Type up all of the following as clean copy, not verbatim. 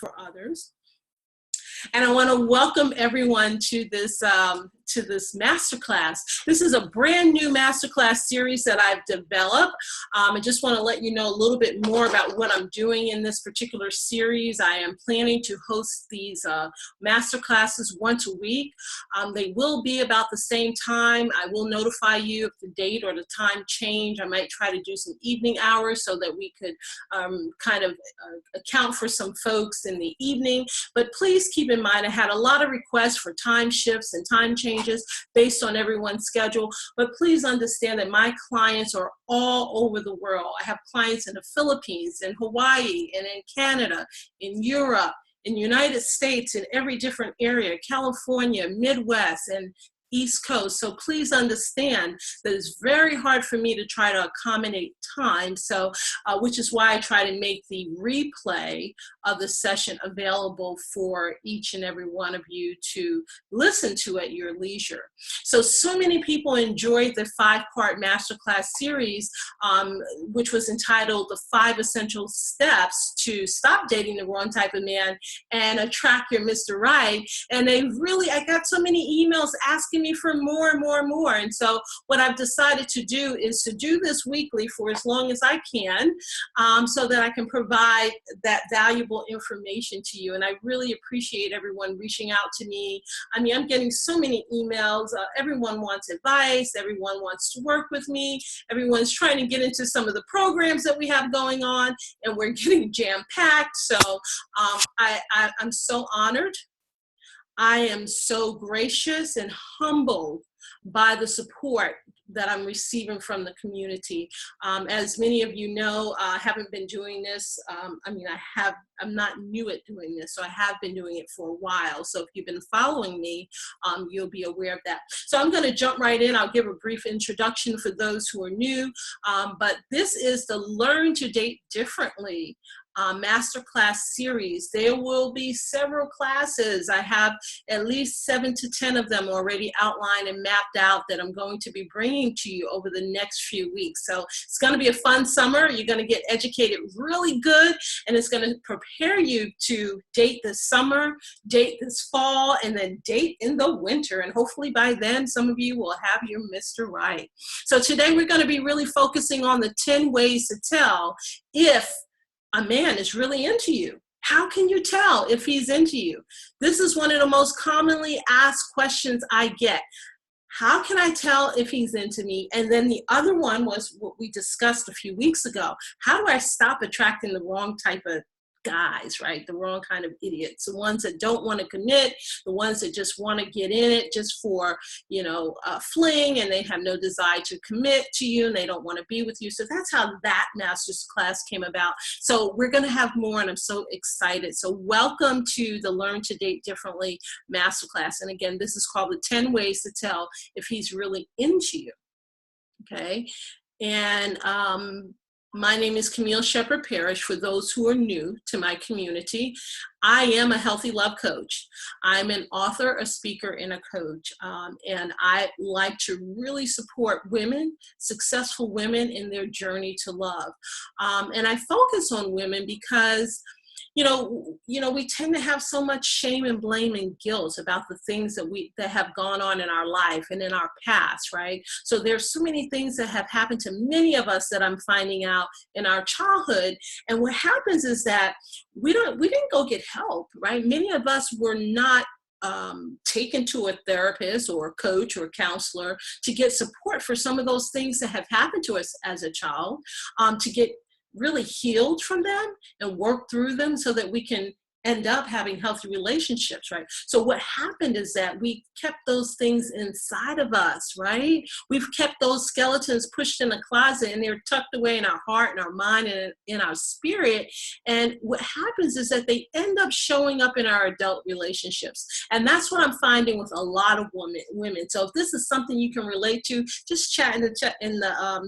for others. And I want to welcome everyone to this masterclass. This is a brand new masterclass series that I've developed. I just want to let you know a little bit more about what I'm doing in this particular series. I am planning to host these masterclasses once a week. They will be about the same time. I will notify you if the date or the time change. I might try to do some evening hours so that we could kind of account for some folks in the evening. But please keep in mind, I had a lot of requests for time shifts and time changes based on everyone's schedule. But please understand that my clients are all over the world. I have clients in the Philippines, in Hawaii, and in Canada, in Europe, in the United States, in every different area, California, Midwest, and East Coast. So please understand that it's very hard for me to try to accommodate time. So, which is why I try to make the replay of the session available for each and every one of you to listen to at your leisure. So many people enjoyed the 5-part masterclass series, which was entitled The 5 Essential Steps to Stop Dating the Wrong Type of Man and Attract Your Mr. Right. And I got so many emails asking me for more and more and more. And so what I've decided to do is to do this weekly for as long as I can, so that I can provide that valuable information to you. And I really appreciate everyone reaching out to me. I mean, I'm getting so many emails. Everyone wants advice. Everyone wants to work with me. Everyone's trying to get into some of the programs that we have going on, and we're getting jam-packed. So I'm so honored. I am so gracious and humbled by the support that I'm receiving from the community. As many of you know, I haven't been doing this. I'm not new at doing this, so I have been doing it for a while. So if you've been following me, you'll be aware of that. So I'm gonna jump right in. I'll give a brief introduction for those who are new, but this is the Learn to Date Differently masterclass series. There will be several classes. I have at least 7 to 10 of them already outlined and mapped out that I'm going to be bringing to you over the next few weeks. So it's going to be a fun summer. You're going to get educated really good, and it's going to prepare you to date this summer, date this fall, and then date in the winter. And hopefully by then, some of you will have your Mr. Right. So today we're going to be really focusing on the 10 ways to tell if a man is really into you. How can you tell if he's into you? This is one of the most commonly asked questions I get. How can I tell if he's into me? And then the other one was what we discussed a few weeks ago. How do I stop attracting the wrong type of guys, right? The wrong kind of idiots, the ones that don't want to commit, the ones that just want to get in it just for, a fling, and they have no desire to commit to you, and they don't want to be with you. So that's how that master's class came about. So we're going to have more, and I'm so excited. So welcome to the Learn to Date Differently masterclass. And again, this is called the 10 ways to tell if he's really into you. Okay. And, my name is Camille Sheppard-Parrish, for those who are new to my community. I am a healthy love coach. I'm an author, a speaker, and a coach. And I like to really support women, successful women, in their journey to love. And I focus on women because we tend to have so much shame and blame and guilt about the things that have gone on in our life and in our past, right? So there's so many things that have happened to many of us that I'm finding out in our childhood. And what happens is that we didn't go get help, right? Many of us were not taken to a therapist or a coach or a counselor to get support for some of those things that have happened to us as a child, to get really healed from them and work through them so that we can end up having healthy relationships, right? So what happened is that we kept those things inside of us, right? We've kept those skeletons pushed in a closet, and they're tucked away in our heart and our mind and in our spirit. And what happens is that they end up showing up in our adult relationships. And that's what I'm finding with a lot of women. So if this is something you can relate to, just chat in the chat,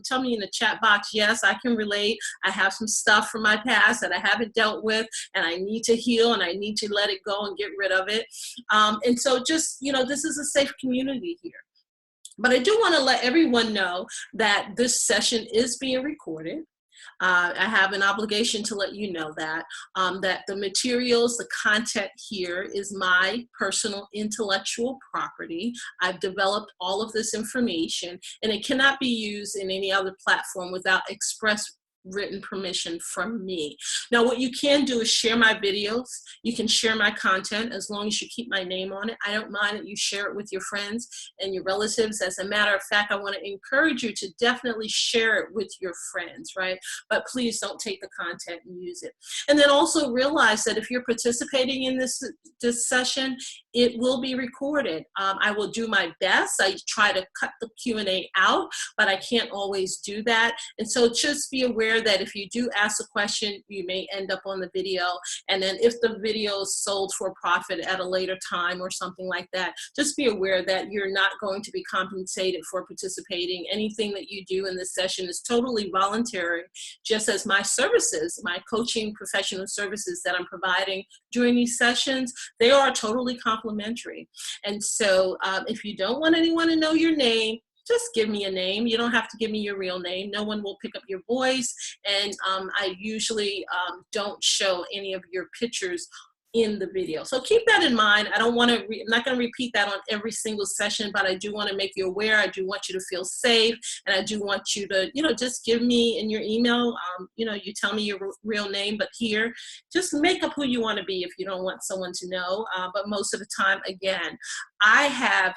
tell me in the chat box, yes, I can relate. I have some stuff from my past that I haven't dealt with, and I need to heal, and I need to let it go and get rid of it. And so just, this is a safe community here. But I do want to let everyone know that this session is being recorded. I have an obligation to let you know that, that the materials, the content here is my personal intellectual property. I've developed all of this information, and it cannot be used in any other platform without express written permission from me. Now, what you can do is share my videos. You can share my content as long as you keep my name on it. I don't mind that you share it with your friends and your relatives. As a matter of fact, I want to encourage you to definitely share it with your friends, right? But please don't take the content and use it. And then also realize that if you're participating in this session, it will be recorded. I will do my best. I try to cut the Q&A out, but I can't always do that. And so just be aware that if you do ask a question, you may end up on the video. And then if the video is sold for profit at a later time or something like that, just be aware that you're not going to be compensated for participating. Anything that you do in this session is totally voluntary, just as my services, my coaching professional services that I'm providing during these sessions, they are totally complimentary. And so if you don't want anyone to know your name, just give me a name. You don't have to give me your real name. No one will pick up your voice. And I usually don't show any of your pictures in the video. So keep that in mind. I don't want to, I'm not going to repeat that on every single session, but I do want to make you aware. I do want you to feel safe. And I do want you to, just give me in your email, you tell me your real name, but here, just make up who you want to be if you don't want someone to know. But most of the time, again, I have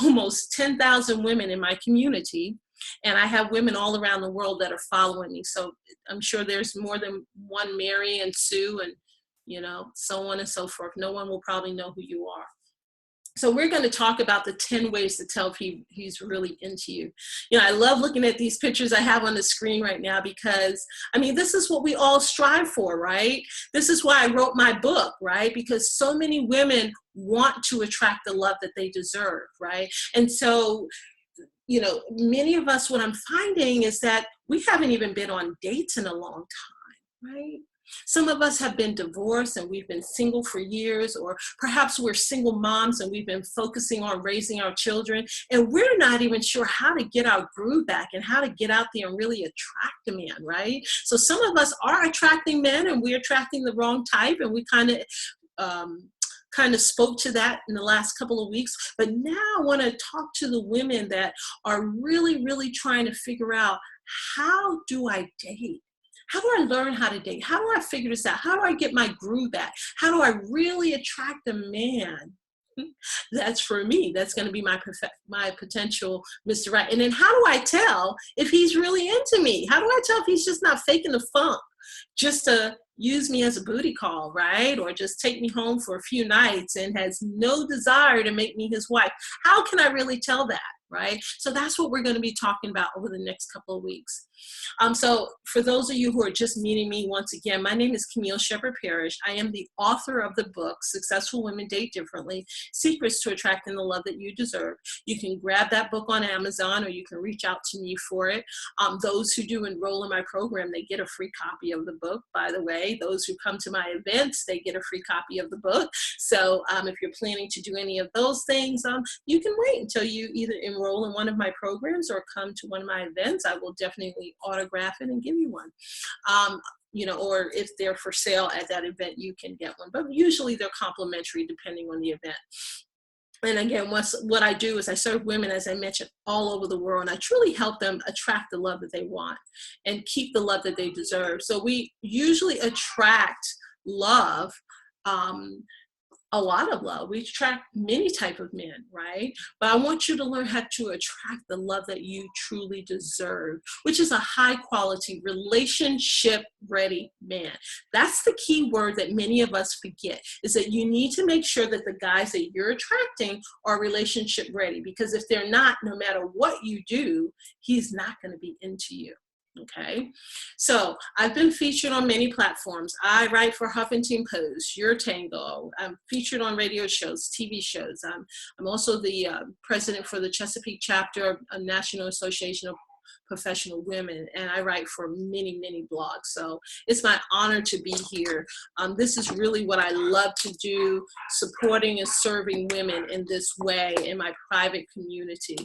almost 10,000 women in my community, and I have women all around the world that are following me. So I'm sure there's more than one Mary and Sue and, so on and so forth. No one will probably know who you are. So we're going to talk about the 10 ways to tell if he's really into you. I love looking at these pictures I have on the screen right now because, this is what we all strive for, right? This is why I wrote my book, right? Because so many women want to attract the love that they deserve, right? And so, many of us, what I'm finding is that we haven't even been on dates in a long time, right? Some of us have been divorced and we've been single for years, or perhaps we're single moms and we've been focusing on raising our children, and we're not even sure how to get our groove back and how to get out there and really attract a man, right? So some of us are attracting men and we're attracting the wrong type, and we kind of spoke to that in the last couple of weeks. But now I want to talk to the women that are really, really trying to figure out, how do I date? How do I learn how to date? How do I figure this out? How do I get my groove back? How do I really attract a man that's for me? That's going to be my potential Mr. Right. And then how do I tell if he's really into me? How do I tell if he's just not faking the funk just to use me as a booty call, right? Or just take me home for a few nights and has no desire to make me his wife? How can I really tell that, right? So that's what we're going to be talking about over the next couple of weeks. So for those of you who are just meeting me once again, my name is Camille Sheppard-Parrish. I am the author of the book, Successful Women Date Differently, Secrets to Attracting the Love That You Deserve. You can grab that book on Amazon, or you can reach out to me for it. Those who do enroll in my program, they get a free copy of the book, by the way. Those who come to my events, they get a free copy of the book. So if you're planning to do any of those things, you can wait until you either enroll in one of my programs or come to one of my events. I will definitely autograph it and give you one. Or if they're for sale at that event, you can get one. But usually they're complimentary depending on the event. And again, what I do is I serve women, as I mentioned, all over the world, and I truly help them attract the love that they want and keep the love that they deserve. So we usually attract love, a lot of love. We attract many type of men, right? But I want you to learn how to attract the love that you truly deserve, which is a high quality, relationship ready man. That's the key word that many of us forget, is that you need to make sure that the guys that you're attracting are relationship ready, because if they're not, no matter what you do, he's not going to be into you. Okay, so I've been featured on many platforms. I write for Huffington Post, Your Tango. I'm featured on radio shows, TV shows. I'm also the president for the Chesapeake chapter of a National Association of Professional Women, and I write for many, many blogs. So it's my honor to be here. This is really what I love to do, supporting and serving women in this way in my private community.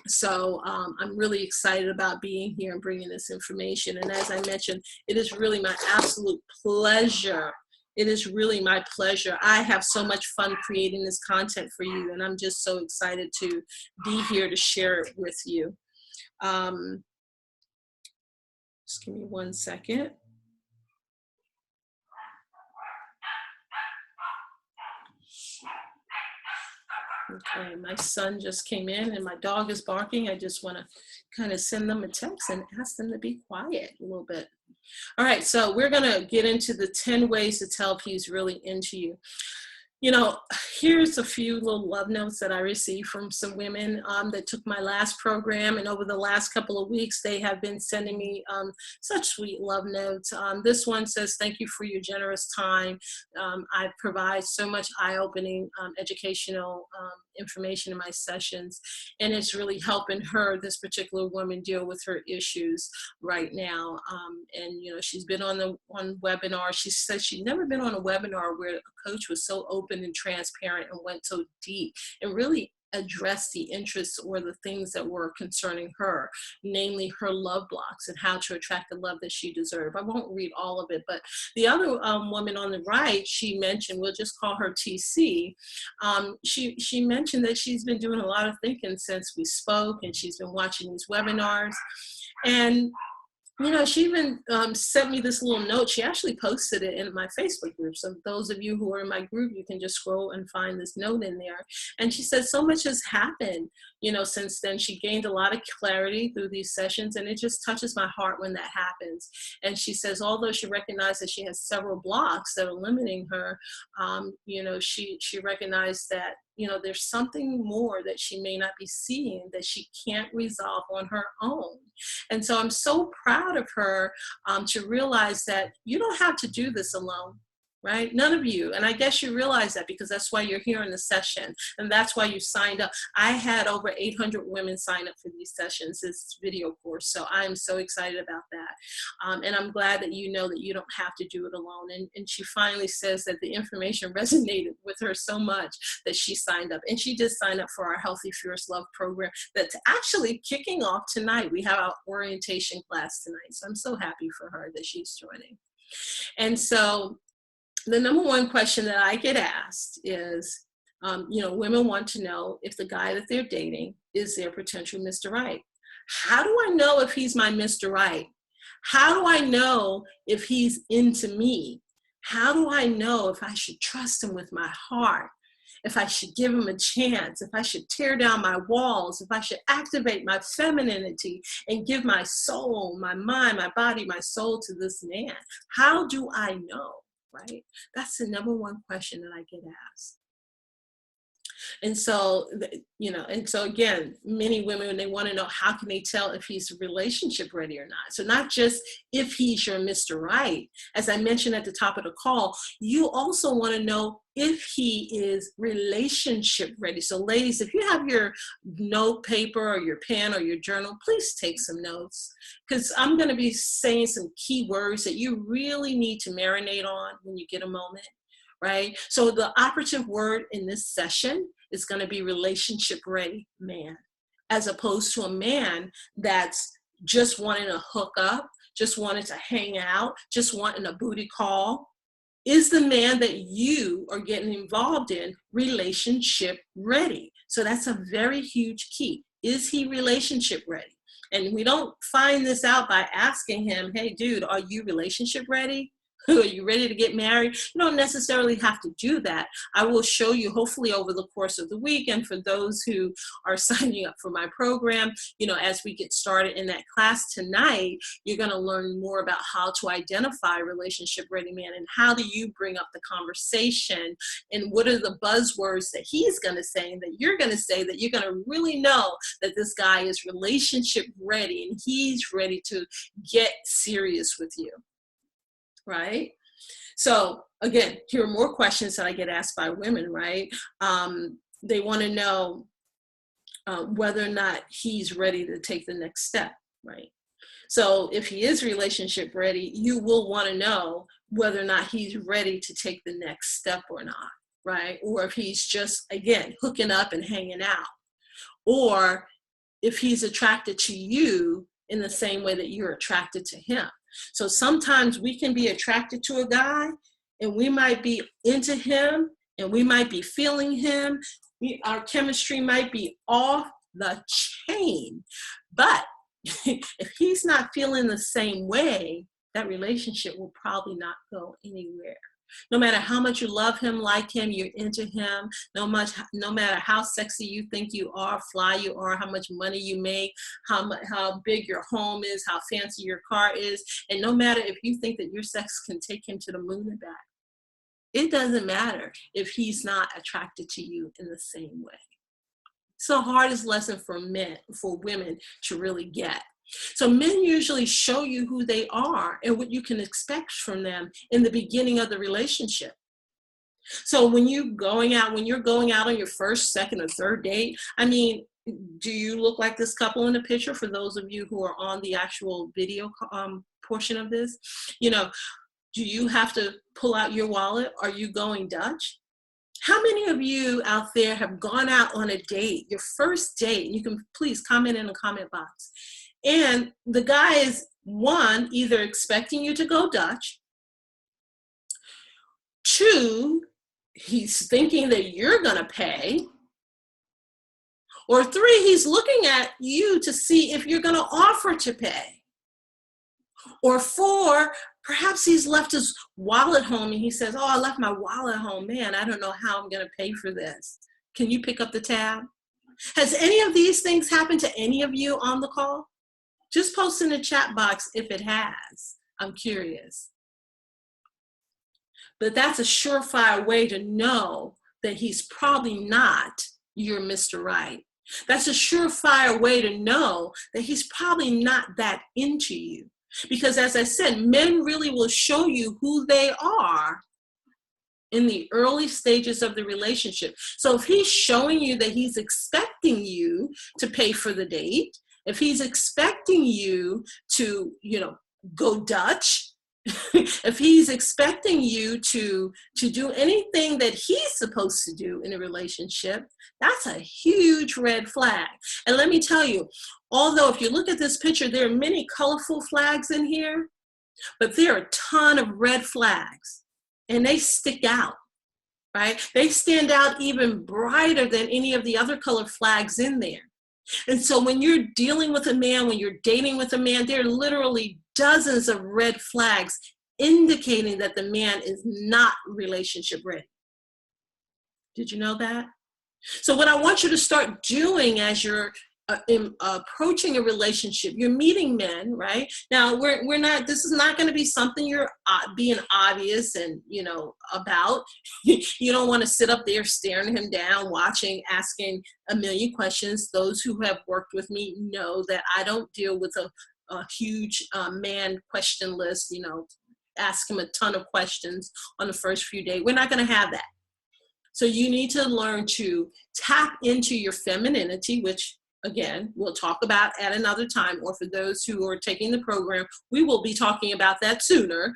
So I'm really excited about being here and bringing this information. And as I mentioned, it is really my absolute pleasure. It is really my pleasure. I have so much fun creating this content for you, and I'm just so excited to be here to share it with you. Just give me 1 second. Okay, my son just came in and my dog is barking. I just want to kind of send them a text and ask them to be quiet a little bit. All right, so we're going to get into the 10 ways to tell if he's really into you. You know, here's a few little love notes that I received from some women that took my last program, and over the last couple of weeks, they have been sending me such sweet love notes. This one says, "Thank you for your generous time. I provide so much eye-opening educational information in my sessions, and it's really helping her, this particular woman, deal with her issues right now." And you know, she's been on one webinar. She said she'd never been on a webinar where a coach was so open and transparent and went so deep and really addressed the interests or the things that were concerning her, namely her love blocks and how to attract the love that she deserved. I won't read all of it, but the other woman on the right, she mentioned, we'll just call her TC. She mentioned that she's been doing a lot of thinking since we spoke, and she's been watching these webinars. And you know, she even sent me this little note. She actually posted it in my Facebook group. So those of you who are in my group, you can just scroll and find this note in there. And she said so much has happened, you know, since then. She gained a lot of clarity through these sessions, and it just touches my heart when that happens. And she says, although she recognized that she has several blocks that are limiting her, you know, she recognized that, you know, there's something more that she may not be seeing that she can't resolve on her own. And so I'm so proud of her to realize that you don't have to do this alone, right? None of you. And I guess you realize that because that's why you're here in the session, and that's why you signed up. I had over 800 women sign up for these sessions, this video course. So I'm so excited about that. And I'm glad that you know that you don't have to do it alone. And she finally says that the information resonated with her so much that she signed up. And she did sign up for our Healthy Fierce Love program that's actually kicking off tonight. We have our orientation class tonight. So I'm so happy for her that she's joining. And so the number one question that I get asked is, you know, women want to know if the guy that they're dating is their potential Mr. Right. How do I know if he's my Mr. Right? How do I know if he's into me? How do I know if I should trust him with my heart? If I should give him a chance? If I should tear down my walls? If I should activate my femininity and give my soul, my mind, my body, my soul to this man? How do I know? Right? That's the number one question that I get asked. And so, you know, and so again, many women, they want to know, how can they tell if he's relationship ready or not? So not just if he's your Mr. Right. As I mentioned at the top of the call, you also want to know if he is relationship ready. So ladies, if you have your note paper or your pen or your journal, please take some notes, because I'm going to be saying some key words that you really need to marinate on when you get a moment. Right? So the operative word in this session is going to be relationship ready man, as opposed to a man that's just wanting to hook up, just wanting to hang out, just wanting a booty call. Is the man that you are getting involved in relationship ready? So that's a very huge key. Is he relationship ready? And we don't find this out by asking him, hey, dude, are you relationship ready? Are you ready to get married? You don't necessarily have to do that. I will show you, hopefully over the course of the week, and for those who are signing up for my program, you know, as we get started in that class tonight, you're going to learn more about how to identify relationship ready man, and how do you bring up the conversation, and what are the buzzwords that he's going to say and that you're going to say, that you're going to really know that this guy is relationship ready and he's ready to get serious with you. Right? So again, here are more questions that I get asked by women, right? They want to know whether or not he's ready to take the next step, right? So if he is relationship ready, you will want to know whether or not he's ready to take the next step or not, right? Or if he's just, again, hooking up and hanging out. Or if he's attracted to you in the same way that you're attracted to him. So sometimes we can be attracted to a guy and we might be into him and we might be feeling him. Our chemistry might be off the chain, but if he's not feeling the same way, that relationship will probably not go anywhere. No matter how much you love him, like him, you're into him, no matter how sexy you think you are, fly you are, how much money you make, how big your home is, how fancy your car is, and no matter if you think that your sex can take him to the moon and back, it doesn't matter if he's not attracted to you in the same way. It's the hardest lesson for women to really get. So men usually show you who they are and what you can expect from them in the beginning of the relationship. So when you're going out on your first, second, or third date, I mean, do you look like this couple in the picture? For those of you who are on the actual video portion of this, you know, do you have to pull out your wallet? Are you going Dutch? How many of you out there have gone out on a date, your first date? You can please comment in the comment box. And the guy is, one, either expecting you to go Dutch. Two, he's thinking that you're going to pay. Or three, he's looking at you to see if you're going to offer to pay. Or four, perhaps he's left his wallet home and he says, oh, I left my wallet home. Man, I don't know how I'm going to pay for this. Can you pick up the tab? Has any of these things happened to any of you on the call? Just post in the chat box if it has. I'm curious. But that's a surefire way to know that he's probably not your Mr. Right. That's a surefire way to know that he's probably not that into you. Because as I said, men really will show you who they are in the early stages of the relationship. So if he's showing you that he's expecting you to pay for the date, if he's expecting you to, go Dutch, if he's expecting you to do anything that he's supposed to do in a relationship, that's a huge red flag. And let me tell you, although if you look at this picture, there are many colorful flags in here, but there are a ton of red flags, and they stick out, right? They stand out even brighter than any of the other color flags in there. And so when you're dealing with a man, when you're dating with a man, there are literally dozens of red flags indicating that the man is not relationship ready. Did you know that? So what I want you to start doing as you're approaching a relationship, you're meeting men, right? Now we're not, this is not going to be something you're being obvious and, about. You don't want to sit up there staring him down, watching, asking a million questions. Those who have worked with me know that I don't deal with a huge man question list, ask him a ton of questions on the first few days. We're not going to have that. So you need to learn to tap into your femininity, which again, we'll talk about at another time, or for those who are taking the program, we will be talking about that sooner.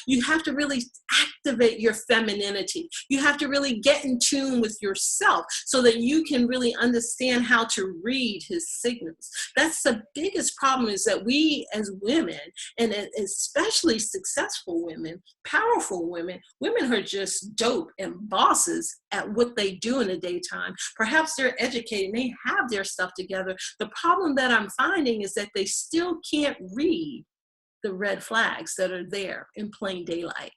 You have to really activate your femininity. You have to really get in tune with yourself so that you can really understand how to read his signals. That's the biggest problem, is that we as women, and especially successful women, powerful women who are just dope and bosses at what they do in the daytime. Perhaps they're educated and they have their stuff together. The problem that I'm finding is that they still can't read the red flags that are there in plain daylight.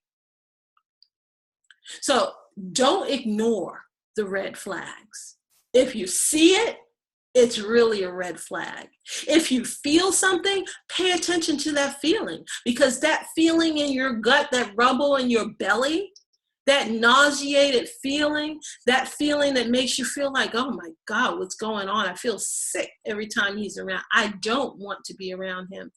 So don't ignore the red flags. If you see it, it's really a red flag. If you feel something, pay attention to that feeling, because that feeling in your gut, that rumble in your belly, that nauseated feeling, that feeling that makes you feel like, oh my God, what's going on? I feel sick every time he's around. I don't want to be around him.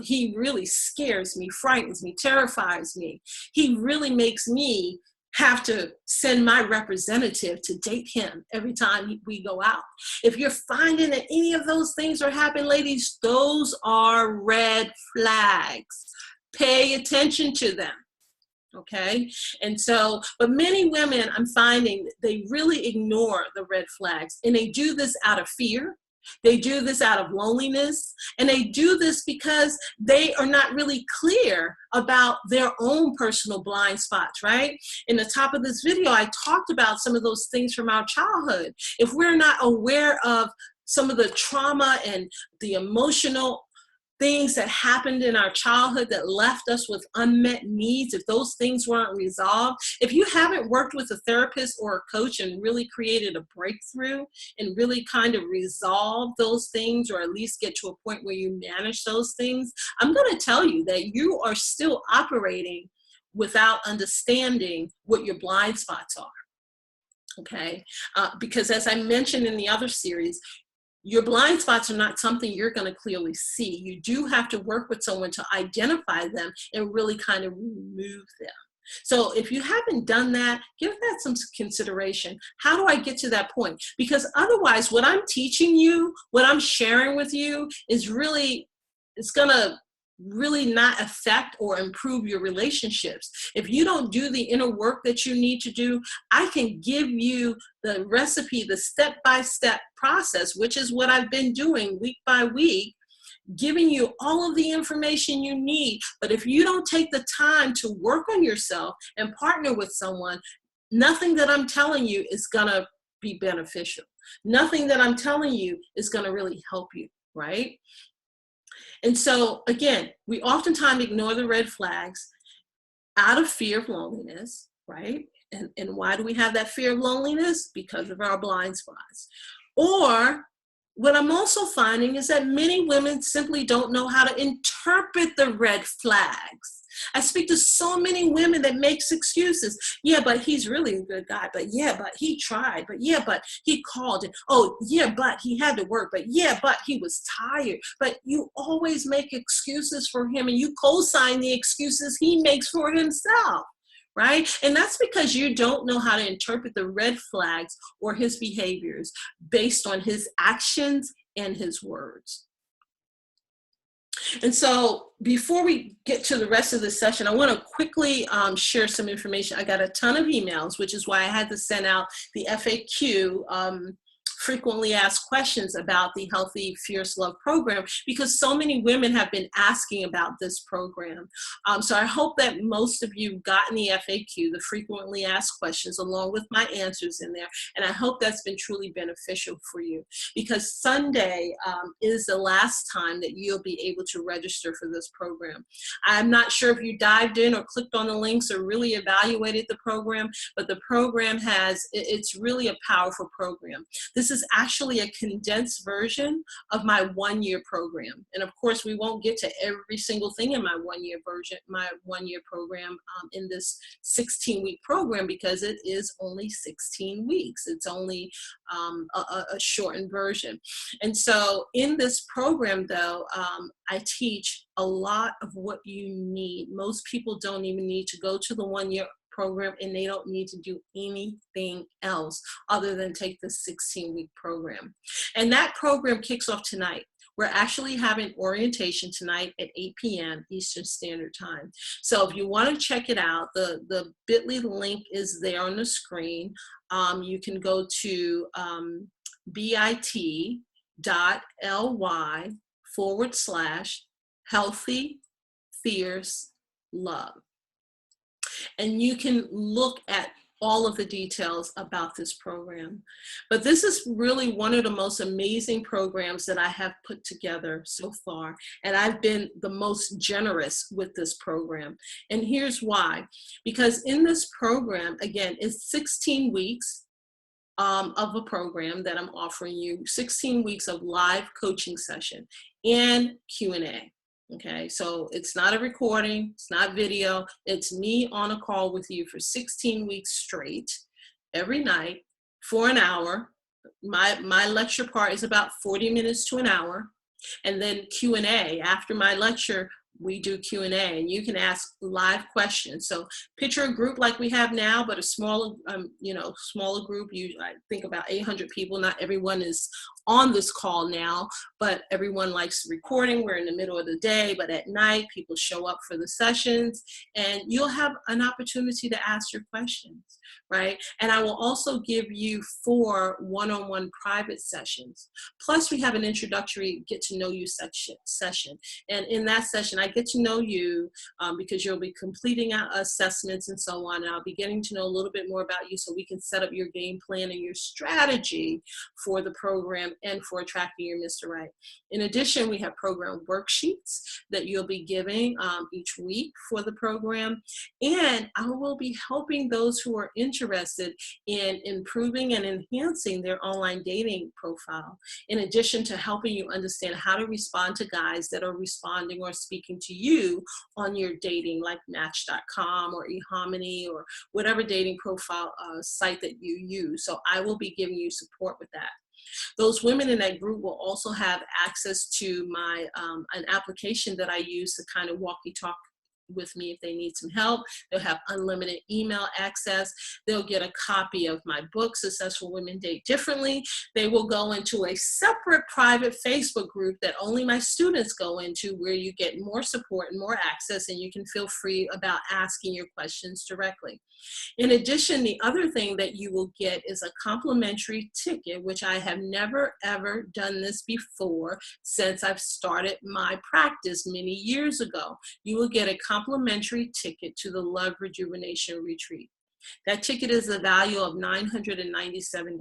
He really scares me, frightens me, terrifies me. He really makes me have to send my representative to date him every time we go out. If you're finding that any of those things are happening, ladies, those are red flags. Pay attention to them. Okay. And so, but many women, I'm finding, they really ignore the red flags, and they do this out of fear. They do this out of loneliness, and they do this because they are not really clear about their own personal blind spots, right? In the top of this video, I talked about some of those things from our childhood. If we're not aware of some of the trauma and the emotional things that happened in our childhood that left us with unmet needs, if those things weren't resolved, if you haven't worked with a therapist or a coach and really created a breakthrough and really kind of resolve those things, or at least get to a point where you manage those things, I'm going to tell you that you are still operating without understanding what your blind spots are. Okay, because as I mentioned in the other series, your blind spots are not something you're going to clearly see. You do have to work with someone to identify them and really kind of remove them. So if you haven't done that, give that some consideration. How do I get to that point? Because otherwise, what I'm teaching you, what I'm sharing with you is really, it's going to really not affect or improve your relationships. If you don't do the inner work that you need to do, I can give you the recipe, the step-by-step process, which is what I've been doing week by week, giving you all of the information you need. But if you don't take the time to work on yourself and partner with someone, nothing that I'm telling you is gonna be beneficial. Nothing that I'm telling you is gonna really help you, right? And so, again, we oftentimes ignore the red flags out of fear of loneliness, right? And why do we have that fear of loneliness? Because of our blind spots. Or what I'm also finding is that many women simply don't know how to interpret the red flags. I speak to so many women that makes excuses. Yeah, but he's really a good guy. But yeah, but he tried. But yeah, but he called it. Oh, yeah, but he had to work. But yeah, but he was tired. But you always make excuses for him, and you co-sign the excuses he makes for himself, right? And that's because you don't know how to interpret the red flags or his behaviors based on his actions and his words. And so before we get to the rest of the session, I want to quickly share some information. I got a ton of emails, which is why I had to send out the FAQ, frequently asked questions about the Healthy Fierce Love program, because so many women have been asking about this program. So I hope that most of you gotten the FAQ, the frequently asked questions, along with my answers in there. And I hope that's been truly beneficial for you, because Sunday is the last time that you'll be able to register for this program. I'm not sure if you dived in or clicked on the links or really evaluated the program, but the program it's really a powerful program. This is actually a condensed version of my one-year program. And of course, we won't get to every single thing in my one-year program in this 16-week program, because it is only 16 weeks. It's only a shortened version. And so in this program, though, I teach a lot of what you need. Most people don't even need to go to the one-year program, and they don't need to do anything else other than take the 16-week program. And that program kicks off tonight. We're actually having orientation tonight at 8 p.m. Eastern Standard Time. So if you want to check it out, the bit.ly link is there on the screen. You can go to bit.ly/Healthy Fierce Love. And you can look at all of the details about this program. But this is really one of the most amazing programs that I have put together so far. And I've been the most generous with this program. And here's why. Because in this program, again, it's 16 weeks of a program that I'm offering you, 16 weeks of live coaching session and Q&A. Okay, so it's not a recording, it's not video, it's me on a call with you for 16 weeks straight, every night, for an hour. My lecture part is about 40 minutes to an hour, and then Q&A after my lecture we do Q&A, and you can ask live questions. So picture a group like we have now, but a smaller, smaller group. I think about 800 people. Not everyone is on this call now, but everyone likes recording. We're in the middle of the day, but at night people show up for the sessions, and you'll have an opportunity to ask your questions, right? And I will also give you 4 one-on-one private sessions. Plus we have an introductory get to know you session. And in that session, I get to know you because you'll be completing assessments and so on. And I'll be getting to know a little bit more about you so we can set up your game plan and your strategy for the program and for attracting your Mr. Right. In addition, we have program worksheets that you'll be giving each week for the program. And I will be helping those who are interested in improving and enhancing their online dating profile, in addition to helping you understand how to respond to guys that are responding or speaking to you on your dating, like Match.com or eHarmony or whatever dating profile site that you use. So I will be giving you support with that. Those women in that group will also have access to my an application that I use to kind of walkie-talk with me if they need some help. They'll have unlimited email access. They'll get a copy of my book, Successful Women Date Differently. They will go into a separate private Facebook group that only my students go into, where you get more support and more access, and you can feel free about asking your questions directly. In addition, the other thing that you will get is a complimentary ticket, which I have never ever done this before since I've started my practice many years ago. You will get a complimentary ticket to the Love Rejuvenation Retreat. That ticket is the value of $997.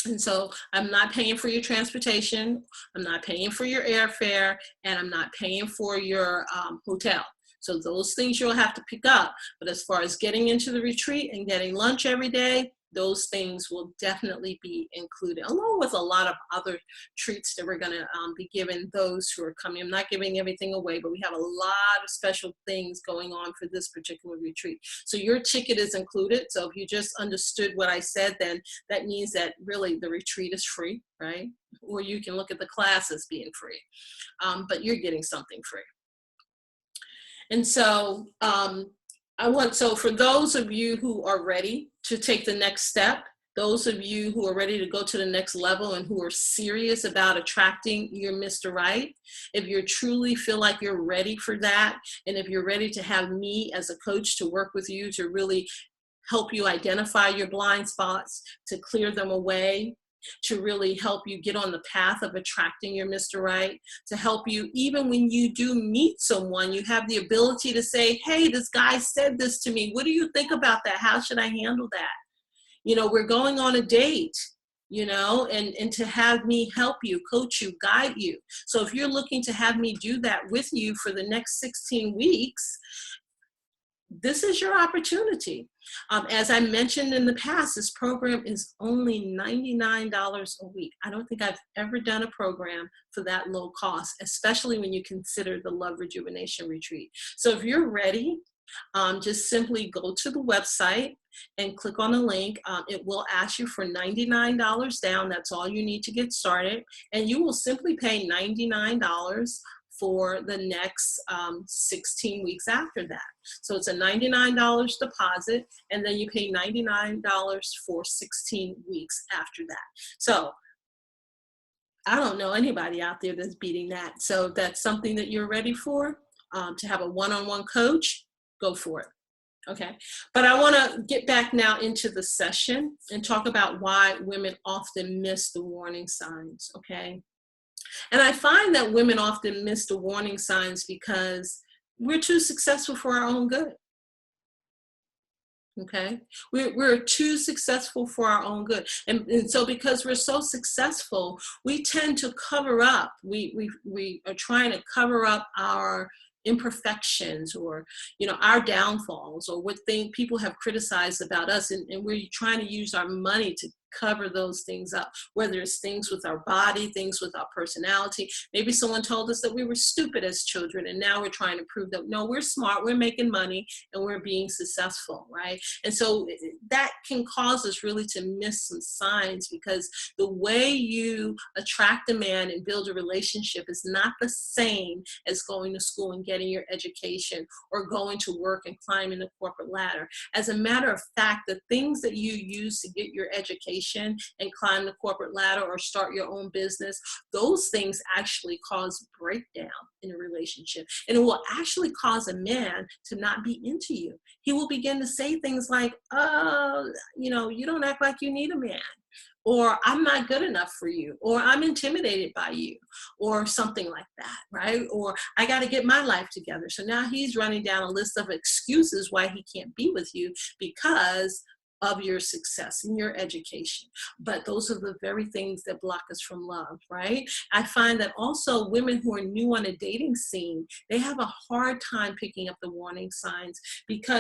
And so I'm not paying for your transportation, I'm not paying for your airfare, and I'm not paying for your hotel. So those things you'll have to pick up. But as far as getting into the retreat and getting lunch every day, those things will definitely be included, along with a lot of other treats that we're going to be giving those who are coming. I'm not giving everything away, but we have a lot of special things going on for this particular retreat. So your ticket is included. So if you just understood what I said, then that means that really the retreat is free, right? Or you can look at the class as being free, but you're getting something free. And so so for those of you who are ready to take the next step, those of you who are ready to go to the next level and who are serious about attracting your Mr. Right, if you truly feel like you're ready for that, and if you're ready to have me as a coach to work with you to really help you identify your blind spots, to clear them away, to really help you get on the path of attracting your Mr. Right, to help you even when you do meet someone, you have the ability to say, hey, this guy said this to me. What do you think about that? How should I handle that? You know, we're going on a date, you know, and to have me help you, coach you, guide you. So if you're looking to have me do that with you for the next 16 weeks, this is your opportunity. As I mentioned in the past, this program is only $99 a week. I don't think I've ever done a program for that low cost, especially when you consider the Love Rejuvenation Retreat. So if you're ready, just simply go to the website and click on the link. It will ask you for $99 down. That's all you need to get started. And you will simply pay $99 for the next 16 weeks after that. So it's a $99 deposit, and then you pay $99 for 16 weeks after that. So I don't know anybody out there that's beating that. So that's something that you're ready for, to have a one-on-one coach, go for it. Okay, but I want to get back now into the session and talk about why women often miss the warning signs, okay? And I find that women often miss the warning signs because we're too successful for our own good. Okay, we're too successful for our own good, and so because we're so successful, we tend to cover up. We are trying to cover up our imperfections, or our downfalls, or what people have criticized about us, and we're trying to use our money to cover those things up, whether it's things with our body, things with our personality. Maybe someone told us that we were stupid as children, and now we're trying to prove that no, we're smart, we're making money, and we're being successful, right? And so that can cause us really to miss some signs, because the way you attract a man and build a relationship is not the same as going to school and getting your education or going to work and climbing the corporate ladder. As a matter of fact, the things that you use to get your education and climb the corporate ladder or start your own business, those things actually cause breakdown in a relationship. And it will actually cause a man to not be into you. He will begin to say things like, oh, you don't act like you need a man, or I'm not good enough for you, or I'm intimidated by you, or something like that, right? Or I got to get my life together. So now he's running down a list of excuses why he can't be with you because of your success in your education. But those are the very things that block us from love, right? I find that also women who are new on a dating scene, they have a hard time picking up the warning signs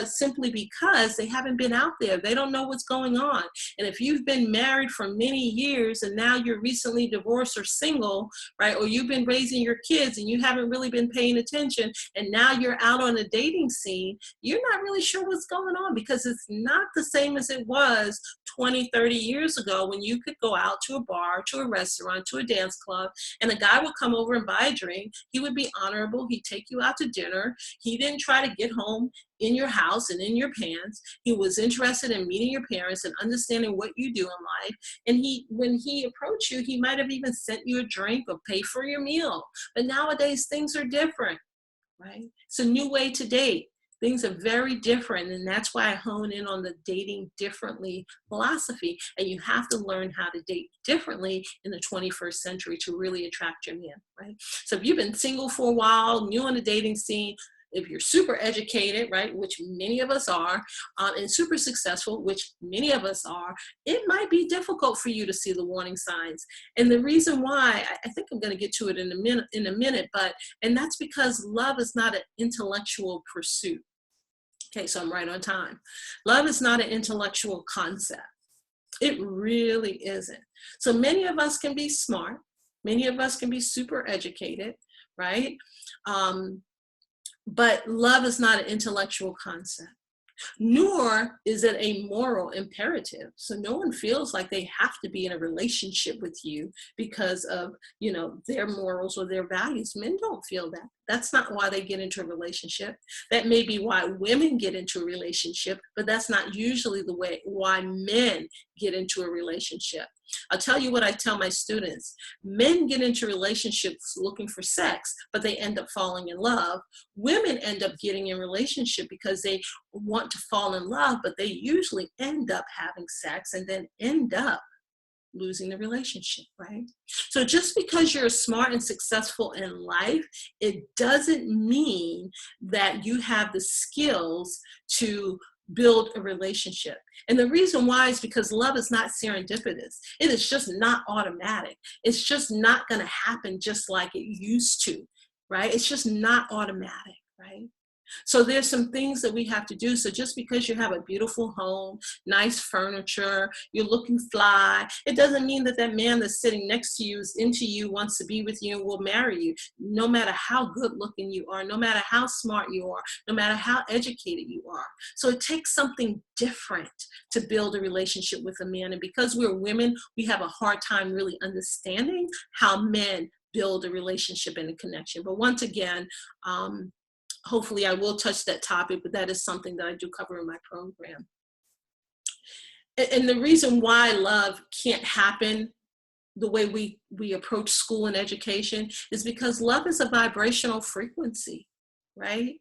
simply because they haven't been out there. They don't know what's going on. And if you've been married for many years and now you're recently divorced or single, right? Or you've been raising your kids and you haven't really been paying attention, and now you're out on a dating scene, you're not really sure what's going on, because it's not the same as it was 20, 30 years ago, when you could go out to a bar, to a restaurant, to a dance club, and a guy would come over and buy a drink. He would be honorable. He'd take you out to dinner. He didn't try to get home in your house and in your pants. He was interested in meeting your parents and understanding what you do in life. And when he approached you, he might have even sent you a drink or paid for your meal. But nowadays, things are different, right? It's a new way to date. Things are very different, and that's why I hone in on the dating differently philosophy. And you have to learn how to date differently in the 21st century to really attract your man, right? So if you've been single for a while, new on the dating scene, if you're super educated, right, which many of us are, and super successful, which many of us are, it might be difficult for you to see the warning signs. And the reason why, I think I'm going to get to it in a minute, and that's because love is not an intellectual pursuit. Okay, so I'm right on time. Love is not an intellectual concept. It really isn't. So many of us can be smart. Many of us can be super educated, right? But love is not an intellectual concept, nor is it a moral imperative. So no one feels like they have to be in a relationship with you because of, their morals or their values. Men don't feel that. That's not why they get into a relationship. That may be why women get into a relationship, but that's not usually the way why men get into a relationship. I'll tell you what I tell my students. Men get into relationships looking for sex, but they end up falling in love. Women end up getting in relationship because they want to fall in love, but they usually end up having sex and then end up losing the relationship, right? So just because you're smart and successful in life, it doesn't mean that you have the skills to build a relationship. And the reason why is because love is not serendipitous. It is just not automatic. It's just not going to happen just like it used to, right? It's just not automatic, right? So there's some things that we have to do. So just because you have a beautiful home, nice furniture, you're looking fly, it doesn't mean that that man that's sitting next to you is into you, wants to be with you, and will marry you. No matter how good looking you are, no matter how smart you are, no matter how educated you are. So it takes something different to build a relationship with a man. And because we're women, we have a hard time really understanding how men build a relationship and a connection. But once again, hopefully I will touch that topic, but that is something that I do cover in my program. And the reason why love can't happen the way we approach school and education is because love is a vibrational frequency, right?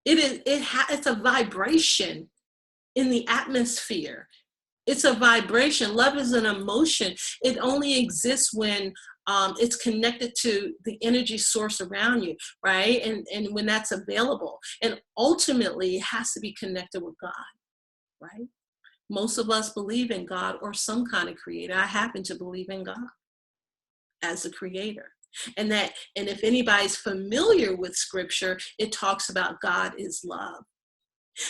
It's a vibration in the atmosphere. It's a vibration. Love is an emotion. It only exists when it's connected to the energy source around you, right? And when that's available. And ultimately, it has to be connected with God, right? Most of us believe in God or some kind of creator. I happen to believe in God as a creator. And if anybody's familiar with scripture, it talks about God is love.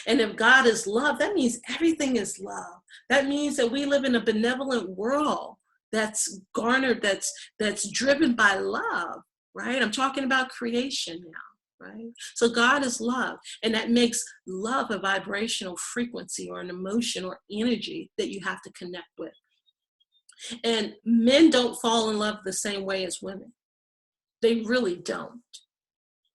And if God is love, that means everything is love. That means that we live in a benevolent world that's garnered, that's driven by love, right? I'm talking about creation now. right? So God is love, and that makes love a vibrational frequency or an emotion or energy that you have to connect with. And men don't fall in love the same way as women. They really don't,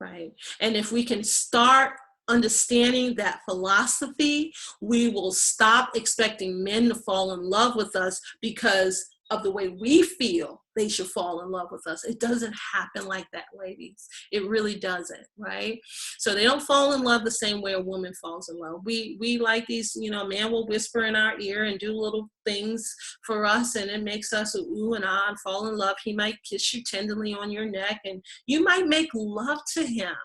right? And if we can start understanding that philosophy, we will stop expecting men to fall in love with us because of the way we feel they should fall in love with us. It doesn't happen like that, ladies. It really doesn't, right? So they don't fall in love the same way a woman falls in love. We like these, you know, a man will whisper in our ear and do little things for us, and it makes us ooh and ah and fall in love. He might kiss you tenderly on your neck, and you might make love to him.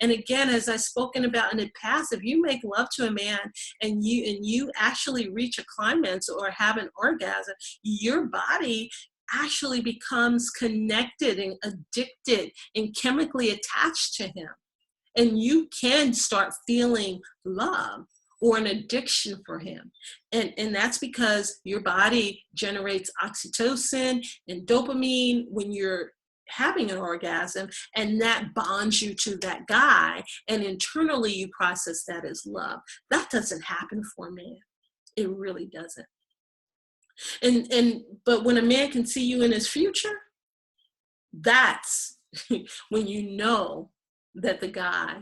And again, as I've spoken about in the past, if you make love to a man and you actually reach a climax or have an orgasm, your body actually becomes connected and addicted and chemically attached to him. And you can start feeling love or an addiction for him. And that's because your body generates oxytocin and dopamine when you're having an orgasm, and that bonds you to that guy, and internally you process that as love. That doesn't happen for a man. It really doesn't. But when a man can see you in his future, that's when you know that the guy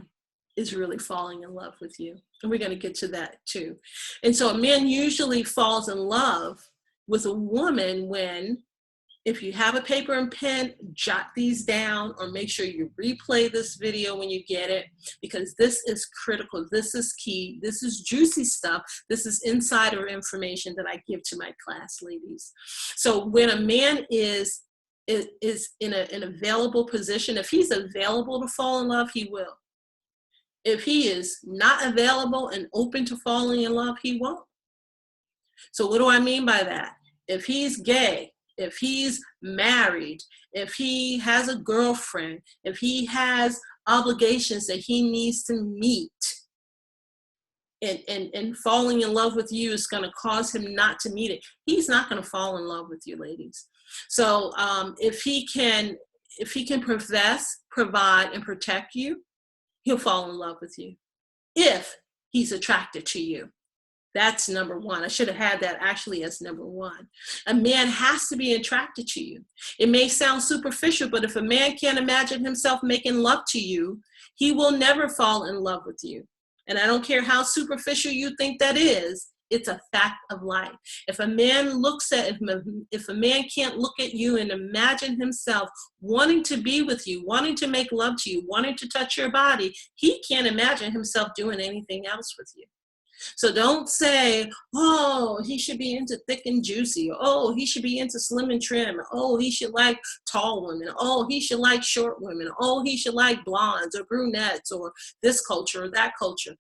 is really falling in love with you. And we're going to get to that too. And so a man usually falls in love with a woman when, if you have a paper and pen, jot these down, or make sure you replay this video when you get it, because this is critical. This is key. This is juicy stuff. This is insider information that I give to my class ladies. So when a man is in an available position, if he's available to fall in love, he will. If he is not available and open to falling in love, he won't. So what do I mean by that? If he's gay, if he's married, if he has a girlfriend, if he has obligations that he needs to meet, and falling in love with you is going to cause him not to meet it, he's not going to fall in love with you, ladies. So if he can profess, provide, and protect you, he'll fall in love with you if he's attracted to you. That's number one. I should have had that actually as number one. A man has to be attracted to you. It may sound superficial, but if a man can't imagine himself making love to you, he will never fall in love with you. And I don't care how superficial you think that is, it's a fact of life. If a man if a man can't look at you and imagine himself wanting to be with you, wanting to make love to you, wanting to touch your body, he can't imagine himself doing anything else with you. So don't say, oh, he should be into thick and juicy. Or, oh, he should be into slim and trim. Oh, he should like tall women. Oh, he should like short women. Oh, he should like blondes or brunettes or this culture or that culture.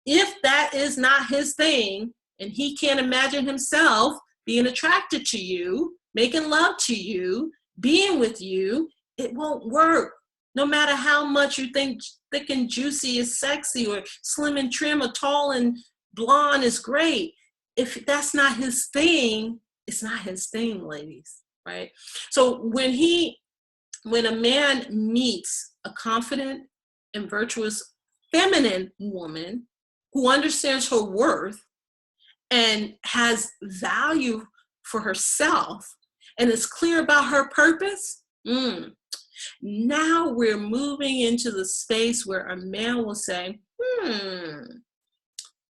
If that is not his thing and he can't imagine himself being attracted to you, making love to you, being with you, it won't work. No matter how much you think thick and juicy is sexy or slim and trim or tall and blonde is great. If that's not his thing, it's not his thing, ladies, right? So when a man meets a confident and virtuous feminine woman who understands her worth and has value for herself and is clear about her purpose, now we're moving into the space where a man will say,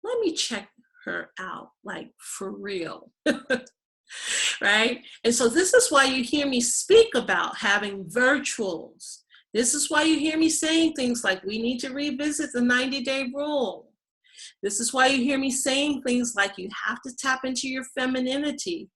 let me check her out, like for real, right? And so this is why you hear me speak about having virtuals. This is why you hear me saying things like we need to revisit the 90-day rule. This is why you hear me saying things like you have to tap into your femininity.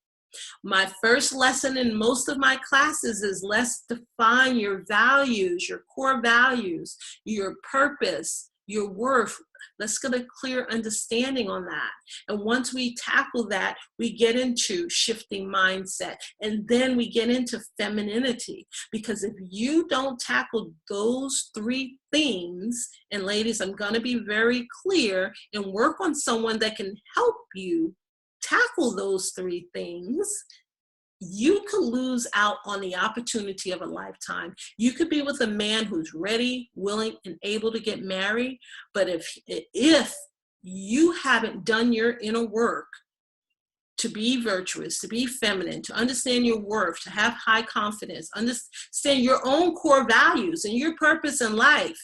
My first lesson in most of my classes is let's define your values, your core values, your purpose, your worth. Let's get a clear understanding on that. And once we tackle that, we get into shifting mindset. And then we get into femininity. Because if you don't tackle those three things, and ladies, I'm going to be very clear and work on someone that can help you tackle those three things, you could lose out on the opportunity of a lifetime. You could be with a man who's ready, willing, and able to get married, but if you haven't done your inner work to be virtuous, to be feminine, to understand your worth, to have high confidence, understand your own core values and your purpose in life,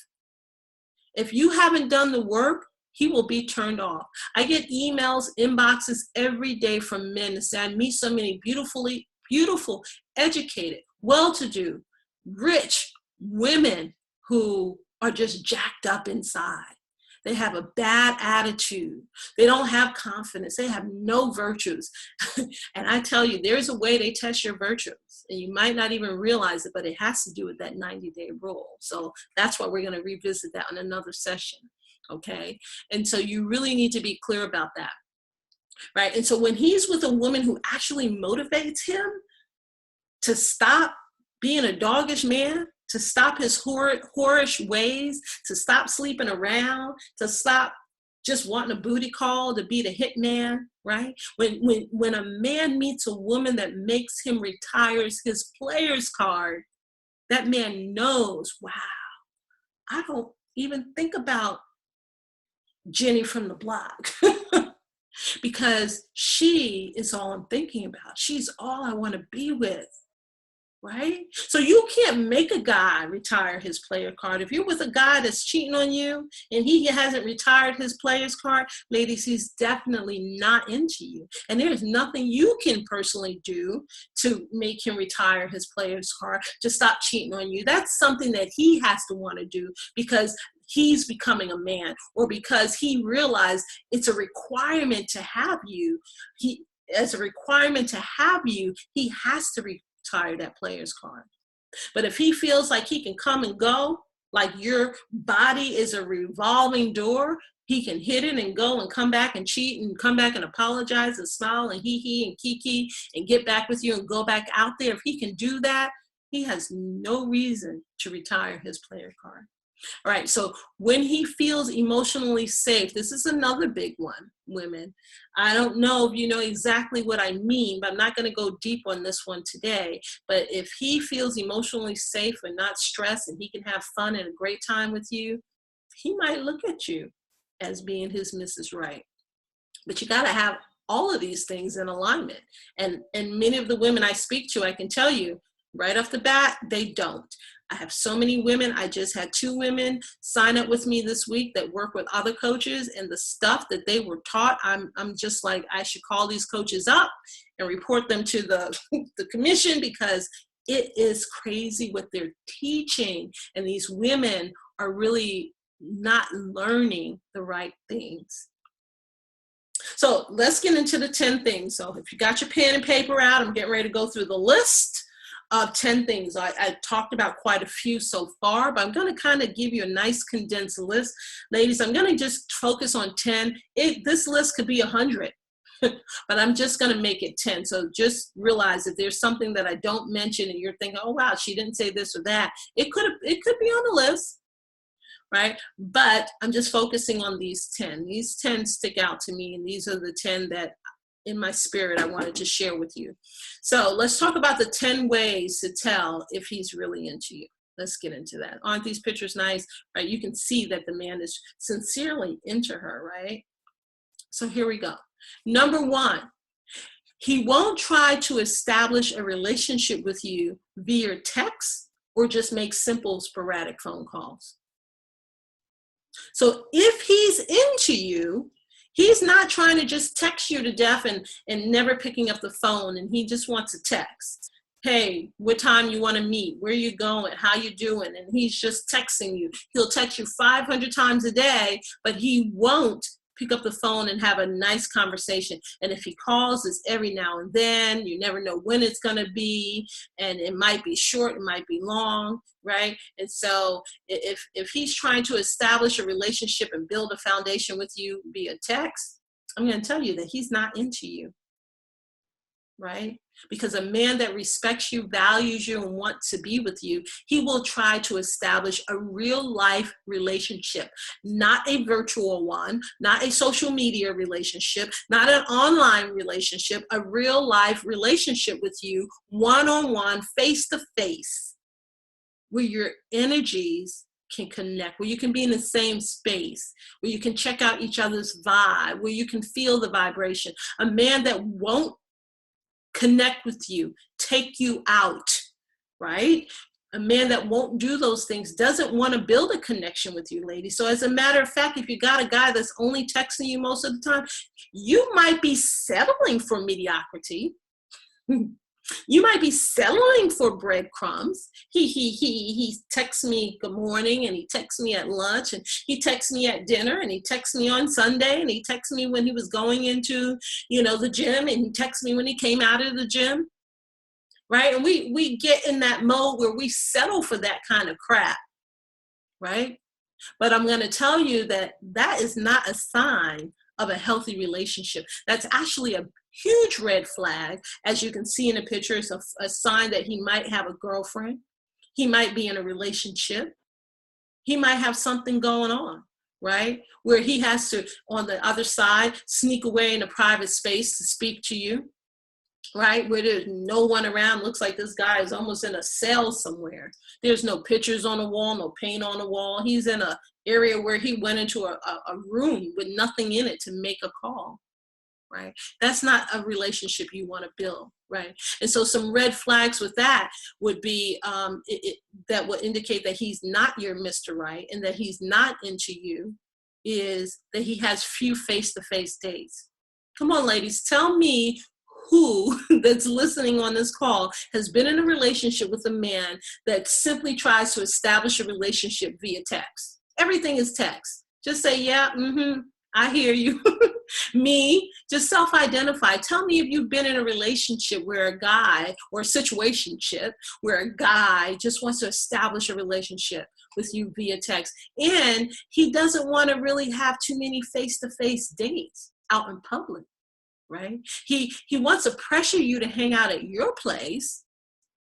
if you haven't done the work, he will be turned off. I get emails, inboxes every day from men that say, I meet so many beautiful, educated, well-to-do, rich women who are just jacked up inside. They have a bad attitude. They don't have confidence. They have no virtues. And I tell you, there's a way they test your virtues. And you might not even realize it, but it has to do with that 90-day rule. So that's why we're going to revisit that in another session. Okay? And so you really need to be clear about that. Right? And so when he's with a woman who actually motivates him to stop being a doggish man, to stop his whorish ways, to stop sleeping around, to stop just wanting a booty call, to be the hit man, right? When a man meets a woman that makes him retires his player's card, that man knows, wow, I don't even think about Jenny from the block because she is all I'm thinking about. She's all I want to be with. Right? So you can't make a guy retire his player card. If you're with a guy that's cheating on you and he hasn't retired his player's card, ladies, he's definitely not into you. And there's nothing you can personally do to make him retire his player's card, to stop cheating on you. That's something that he has to want to do because he's becoming a man, or because he realized it's a requirement to have you. He has to he has to retire that player's card. But if he feels like he can come and go, like your body is a revolving door, he can hit it and go and come back and cheat and come back and apologize and smile and hee and kiki and get back with you and go back out there. If he can do that, he has no reason to retire his player card. All right, so when he feels emotionally safe, this is another big one, women. I don't know if you know exactly what I mean, but I'm not going to go deep on this one today. But if he feels emotionally safe and not stressed and he can have fun and a great time with you, he might look at you as being his Mrs. Right. But you got to have all of these things in alignment. And many of the women I speak to, I can tell you right off the bat, they don't. I have so many women. I just had 2 women sign up with me this week that work with other coaches, and the stuff that they were taught, I'm just like, I should call these coaches up and report them to the commission, because it is crazy what they're teaching. And these women are really not learning the right things. So let's get into the 10 things. So if you got your pen and paper out, I'm getting ready to go through the list of 10 things. I talked about quite a few so far, but I'm going to kind of give you a nice condensed list. Ladies, I'm going to just focus on 10. This list could be 100, but I'm just going to make it 10. So just realize if there's something that I don't mention and you're thinking, oh, wow, she didn't say this or that, it could be on the list, right? But I'm just focusing on these 10. These 10 stick out to me, and these are the 10 that in my spirit I wanted to share with you. So let's talk about the 10 ways to tell if he's really into you. Let's get into that. Aren't these pictures nice? Right? You can see that the man is sincerely into her, right? So here we go. Number 1, he won't try to establish a relationship with you via text or just make simple sporadic phone calls. So if he's into you, he's not trying to just text you to death and never picking up the phone, and he just wants to text. Hey, what time you want to meet? Where you going? How you doing? And he's just texting you. He'll text you 500 times a day, but he won't pick up the phone and have a nice conversation. And if he calls, it's every now and then. You never know when it's going to be, and it might be short, it might be long, right? And so if he's trying to establish a relationship and build a foundation with you via text, I'm going to tell you that he's not into you. right? Because a man that respects you, values you, and wants to be with you, he will try to establish a real life relationship, not a virtual one, not a social media relationship, not an online relationship, a real life relationship with you, one-on-one, face-to-face, where your energies can connect, where you can be in the same space, where you can check out each other's vibe, where you can feel the vibration. A man that won't connect with you, take you out, right? A man that won't do those things doesn't want to build a connection with you, ladies. So as a matter of fact, if you got a guy that's only texting you most of the time, you might be settling for mediocrity. You might be settling for breadcrumbs. He texts me good morning, and he texts me at lunch, and he texts me at dinner, and he texts me on Sunday, and he texts me when he was going into, the gym, and he texts me when he came out of the gym, right? And we get in that mode where we settle for that kind of crap, right? But I'm going to tell you that that is not a sign of a healthy relationship. That's actually a huge red flag. As you can see in the picture, it's a sign that he might have a girlfriend. He might be in a relationship. He might have something going on, right? Where he has to, on the other side, sneak away in a private space to speak to you, right? Where there's no one around. Looks like this guy is almost in a cell somewhere. There's no pictures on the wall, no paint on the wall. He's in an area where he went into a room with nothing in it to make a call, right? That's not a relationship you want to build, right? And so some red flags with that would be that would indicate that he's not your Mr. Right and that he's not into you, is that he has few face-to-face dates. Come on, ladies, tell me who that's listening on this call has been in a relationship with a man that simply tries to establish a relationship via text. Everything is text. Just say, yeah, I hear you. Me, just self-identify. Tell me if you've been in a relationship where a guy, or a situationship, where a guy just wants to establish a relationship with you via text. And he doesn't want to really have too many face-to-face dates out in public, right? He wants to pressure you to hang out at your place,